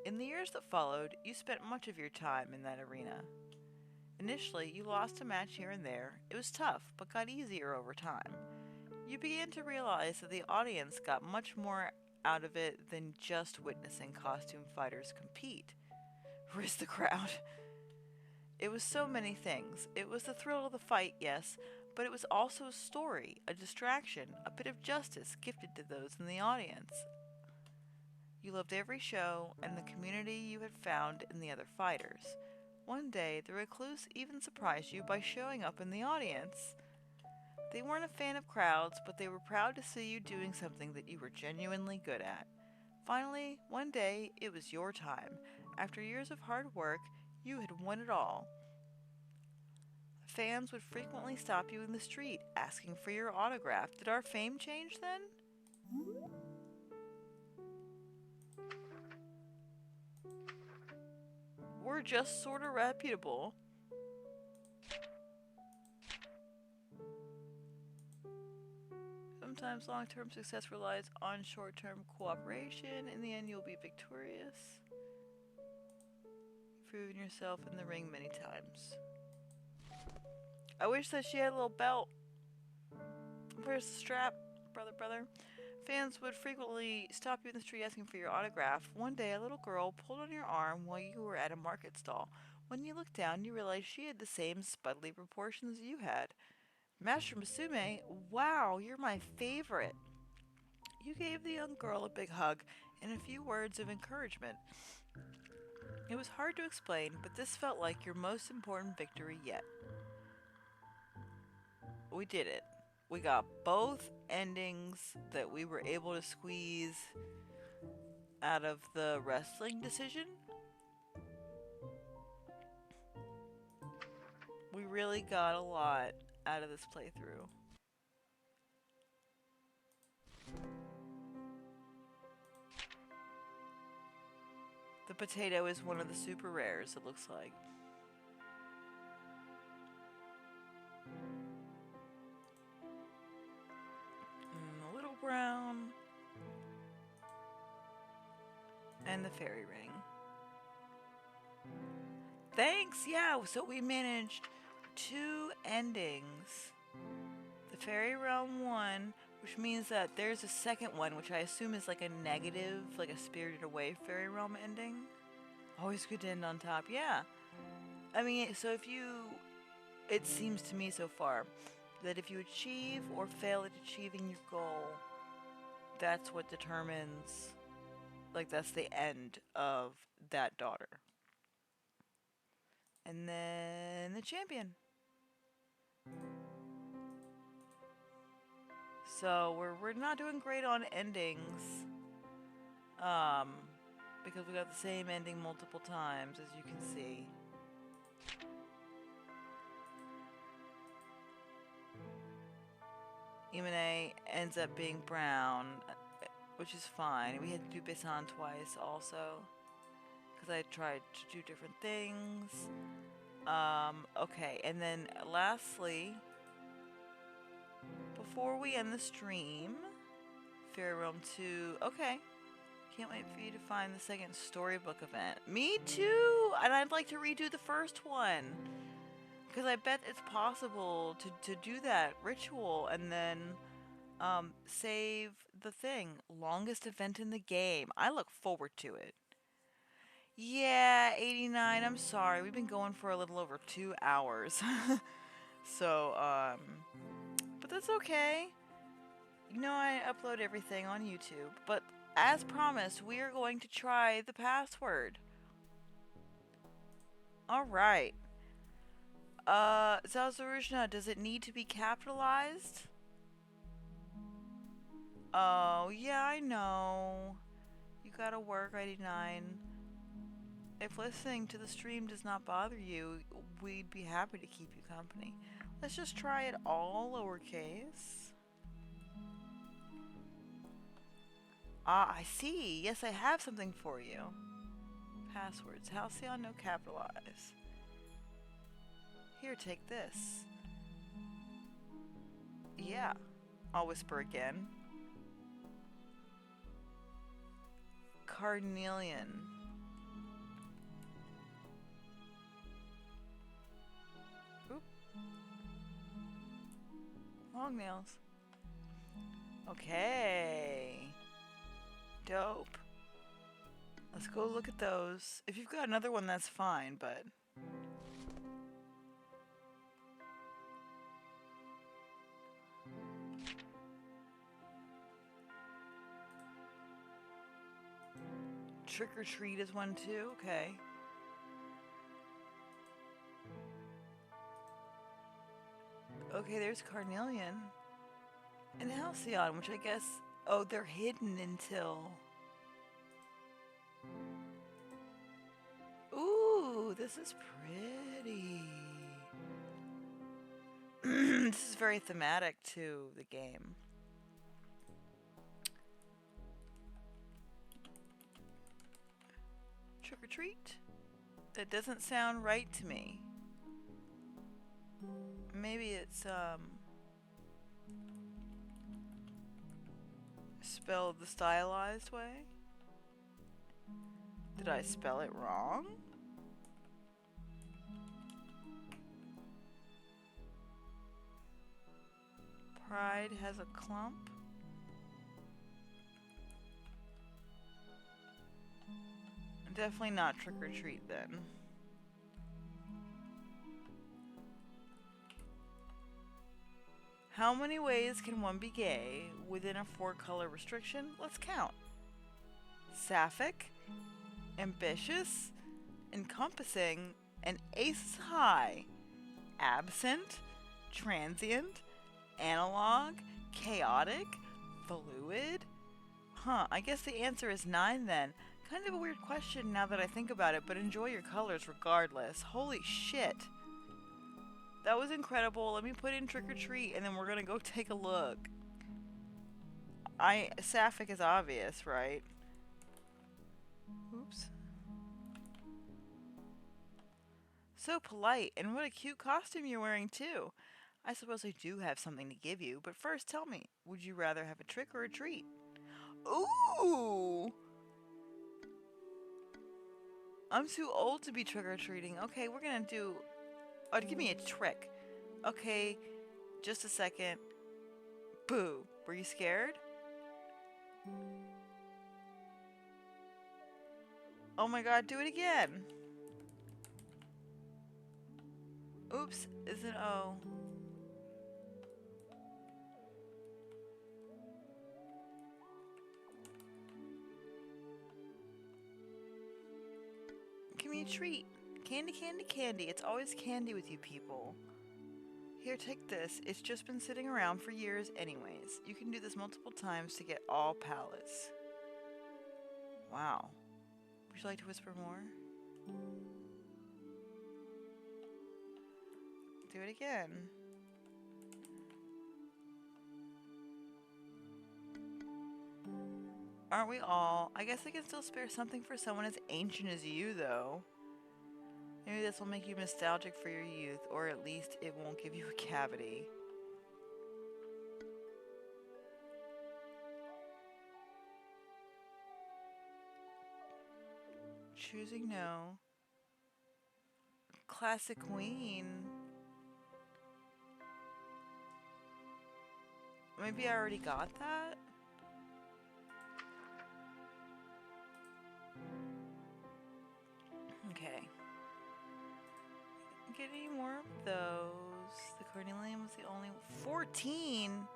In the years that followed, you spent much of your time in that arena. Initially, you lost a match here and there. It was tough, but got easier over time. You began to realize that the audience got much more out of it than just witnessing costume fighters compete. Riz the crowd. It was so many things. It was the thrill of the fight, yes, but it was also a story, a distraction, a bit of justice gifted to those in the audience. You loved every show and the community you had found in the other fighters. One day, the recluse even surprised you by showing up in the audience. They weren't a fan of crowds, but they were proud to see you doing something that you were genuinely good at. Finally, one day, it was your time. After years of hard work, you had won it all. Fans would frequently stop you in the street, asking for your autograph. Did our fame change then? We're just sort of reputable. Sometimes long-term success relies on short-term cooperation. In the end, you'll be victorious. You've proven yourself in the ring many times. I wish that she had a little belt. Where's the strap, brother? Fans would frequently stop you in the street asking for your autograph. One day, a little girl pulled on your arm while you were at a market stall. When you looked down, you realized she had the same spuddly proportions you had. Master Musume, wow, you're my favorite. You gave the young girl a big hug and a few words of encouragement. It was hard to explain, but this felt like your most important victory yet. We did it. We got both endings that we were able to squeeze out of the wrestling decision. We really got a lot out of this playthrough. The potato is one of the super rares, it looks like. And the little brown. And the fairy ring. Thanks! Yeah, so we managed 2 endings. The fairy realm 1, which means that there's a second one, which I assume is like a negative, like a Spirited Away fairy realm ending. Always good to end on top, yeah. I mean, so if you... It seems to me so far that if you achieve or fail at achieving your goal, that's what determines... Like, that's the end of that daughter. And then the champion. So we're not doing great on endings. Um, because we got the same ending multiple times, as you can see. Imane ends up being brown, which is fine. We had to do Bisan twice also, because I tried to do different things. Okay, and then lastly, before we end the stream, Fairy Realm 2, okay. Can't wait for you to find the second storybook event. Me too! And I'd like to redo the first one. Because I bet it's possible to do that ritual and then save the thing. Longest event in the game. I look forward to it. Yeah, 89. I'm sorry. We've been going for a little over 2 hours. So, but that's okay. You know I upload everything on YouTube. But as promised, we are going to try the password. Alright. Zalzaruzhna, does it need to be capitalized? Oh, yeah, I know. You gotta work, 89. If listening to the stream does not bother you, we'd be happy to keep you company. Let's just try it all lowercase. Ah, I see. Yes, I have something for you. Passwords. Halcyon, no capitalize. Here, take this. Yeah. I'll whisper again. Carnelian. Oop. Long nails. Okay. Dope. Let's go look at those. If you've got another one, that's fine, but... Trick or treat is one too? Okay. Okay, there's Carnelian. And Halcyon, which I guess... Oh, they're hidden until... Ooh, this is pretty. This is very thematic to the game. Trick or treat? That doesn't sound right to me. Maybe it's spelled the stylized way? Did I spell it wrong? Pride has a clump. Definitely not trick or treat then. How many ways can one be gay within a 4-color restriction? Let's count. Sapphic, ambitious, encompassing, and ace high. Absent, transient, analog, chaotic, fluid. I guess the answer is 9 then. Kind of a weird question now that I think about it, but enjoy your colors regardless. Holy shit. That was incredible. Let me put in trick or treat and then we're gonna go take a look. Sapphic is obvious, right? Oops. So polite, and what a cute costume you're wearing too. I suppose I do have something to give you, but first tell me, would you rather have a trick or a treat? Ooh! I'm too old to be trick-or-treating. Okay, we're gonna do... Oh, give me a trick. Okay, just a second. Boo. Were you scared? Oh my god, do it again. Oops, is it O? Give me a treat. Candy, candy, candy. It's always candy with you people. Here, take this. It's just been sitting around for years anyways. You can do this multiple times to get all palettes. Wow. Would you like to whisper more? Do it again. Aren't we all? I guess I can still spare something for someone as ancient as you, though. Maybe this will make you nostalgic for your youth, or at least it won't give you a cavity. Choosing no. Classic queen. Maybe I already got that? Okay. Get any more of those? The carnelian was the only 14.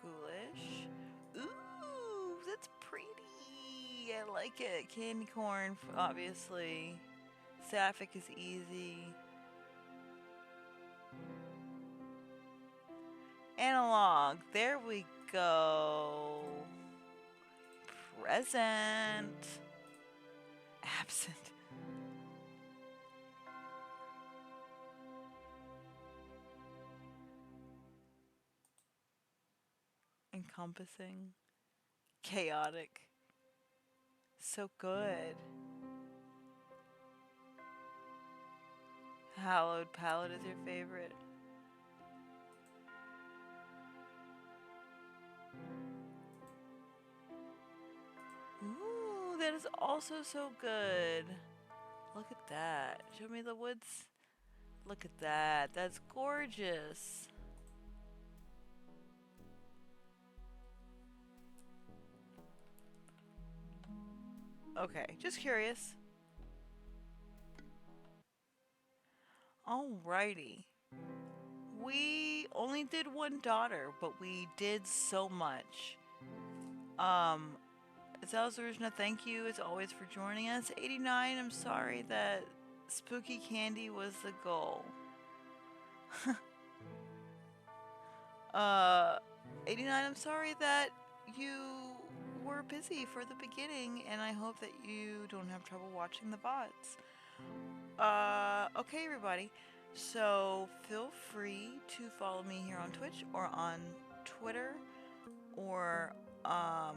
Ghoulish. Ooh, that's pretty. I like it. Candy corn, obviously. Sapphic is easy. Analog. There we go. Present. Absent. Encompassing. Chaotic. So good. Hallowed palette is your favorite. Ooh, that is also so good. Look at that. Show me the woods. Look at that. That's gorgeous. Okay, just curious. Alrighty. We only did one daughter, but we did so much. Zalzurjna, thank you as always for joining us. 89, I'm sorry that spooky candy was the goal. 89, I'm sorry that you were busy for the beginning, and I hope that you don't have trouble watching the VODs. Okay, everybody. So feel free to follow me here on Twitch or on Twitter or on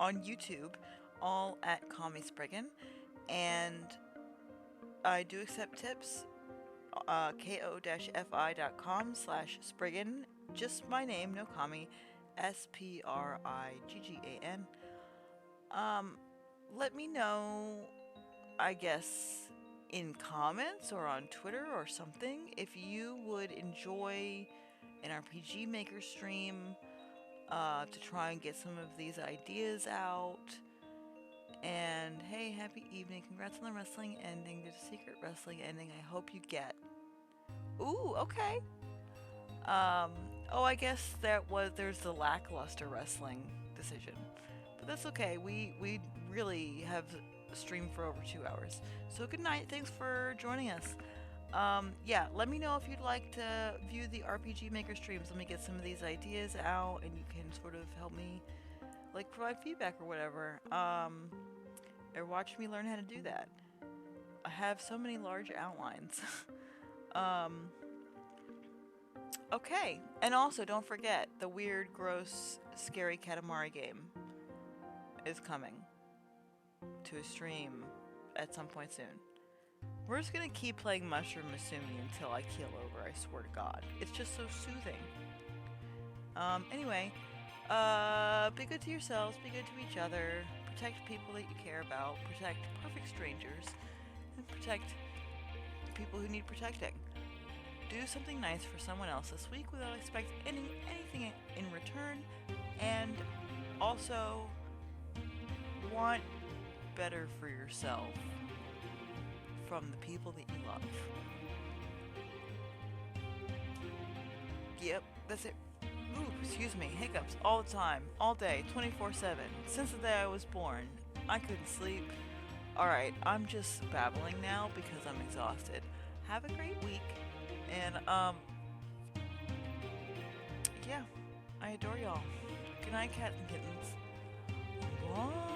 YouTube, all at CommieSpriggan. And I do accept tips. ko-fi.com/Spriggan. Just my name, no commie. SPRIGGAN. Let me know, I guess, in comments or on Twitter or something, if you would enjoy an RPG Maker stream to try and get some of these ideas out. And hey, happy evening. Congrats on the wrestling ending. There's a secret wrestling ending I hope you get. Ooh, okay. Oh, I guess there's the lackluster wrestling decision. But that's okay. We really have streamed for over 2 hours. So good night. Thanks for joining us. Yeah, let me know if you'd like to view the RPG Maker streams. Let me get some of these ideas out, and you can sort of help me, like, provide feedback or whatever. Or watch me learn how to do that. I have so many large outlines. Okay, and also don't forget, the weird, gross, scary Katamari game is coming to a stream at some point soon. We're just gonna keep playing Mushroom Musume until I keel over, I swear to God. It's just so soothing. Anyway, be good to yourselves, be good to each other, protect people that you care about, protect perfect strangers, and protect people who need protecting. Do something nice for someone else this week without expecting anything in return, and also want better for yourself from the people that you love. Yep, that's it. Ooh, excuse me, hiccups all the time, all day, 24/7, since the day I was born. I couldn't sleep. Alright, I'm just babbling now because I'm exhausted. Have a great week, and Yeah, I adore y'all. Good night, cats and kittens. Bye.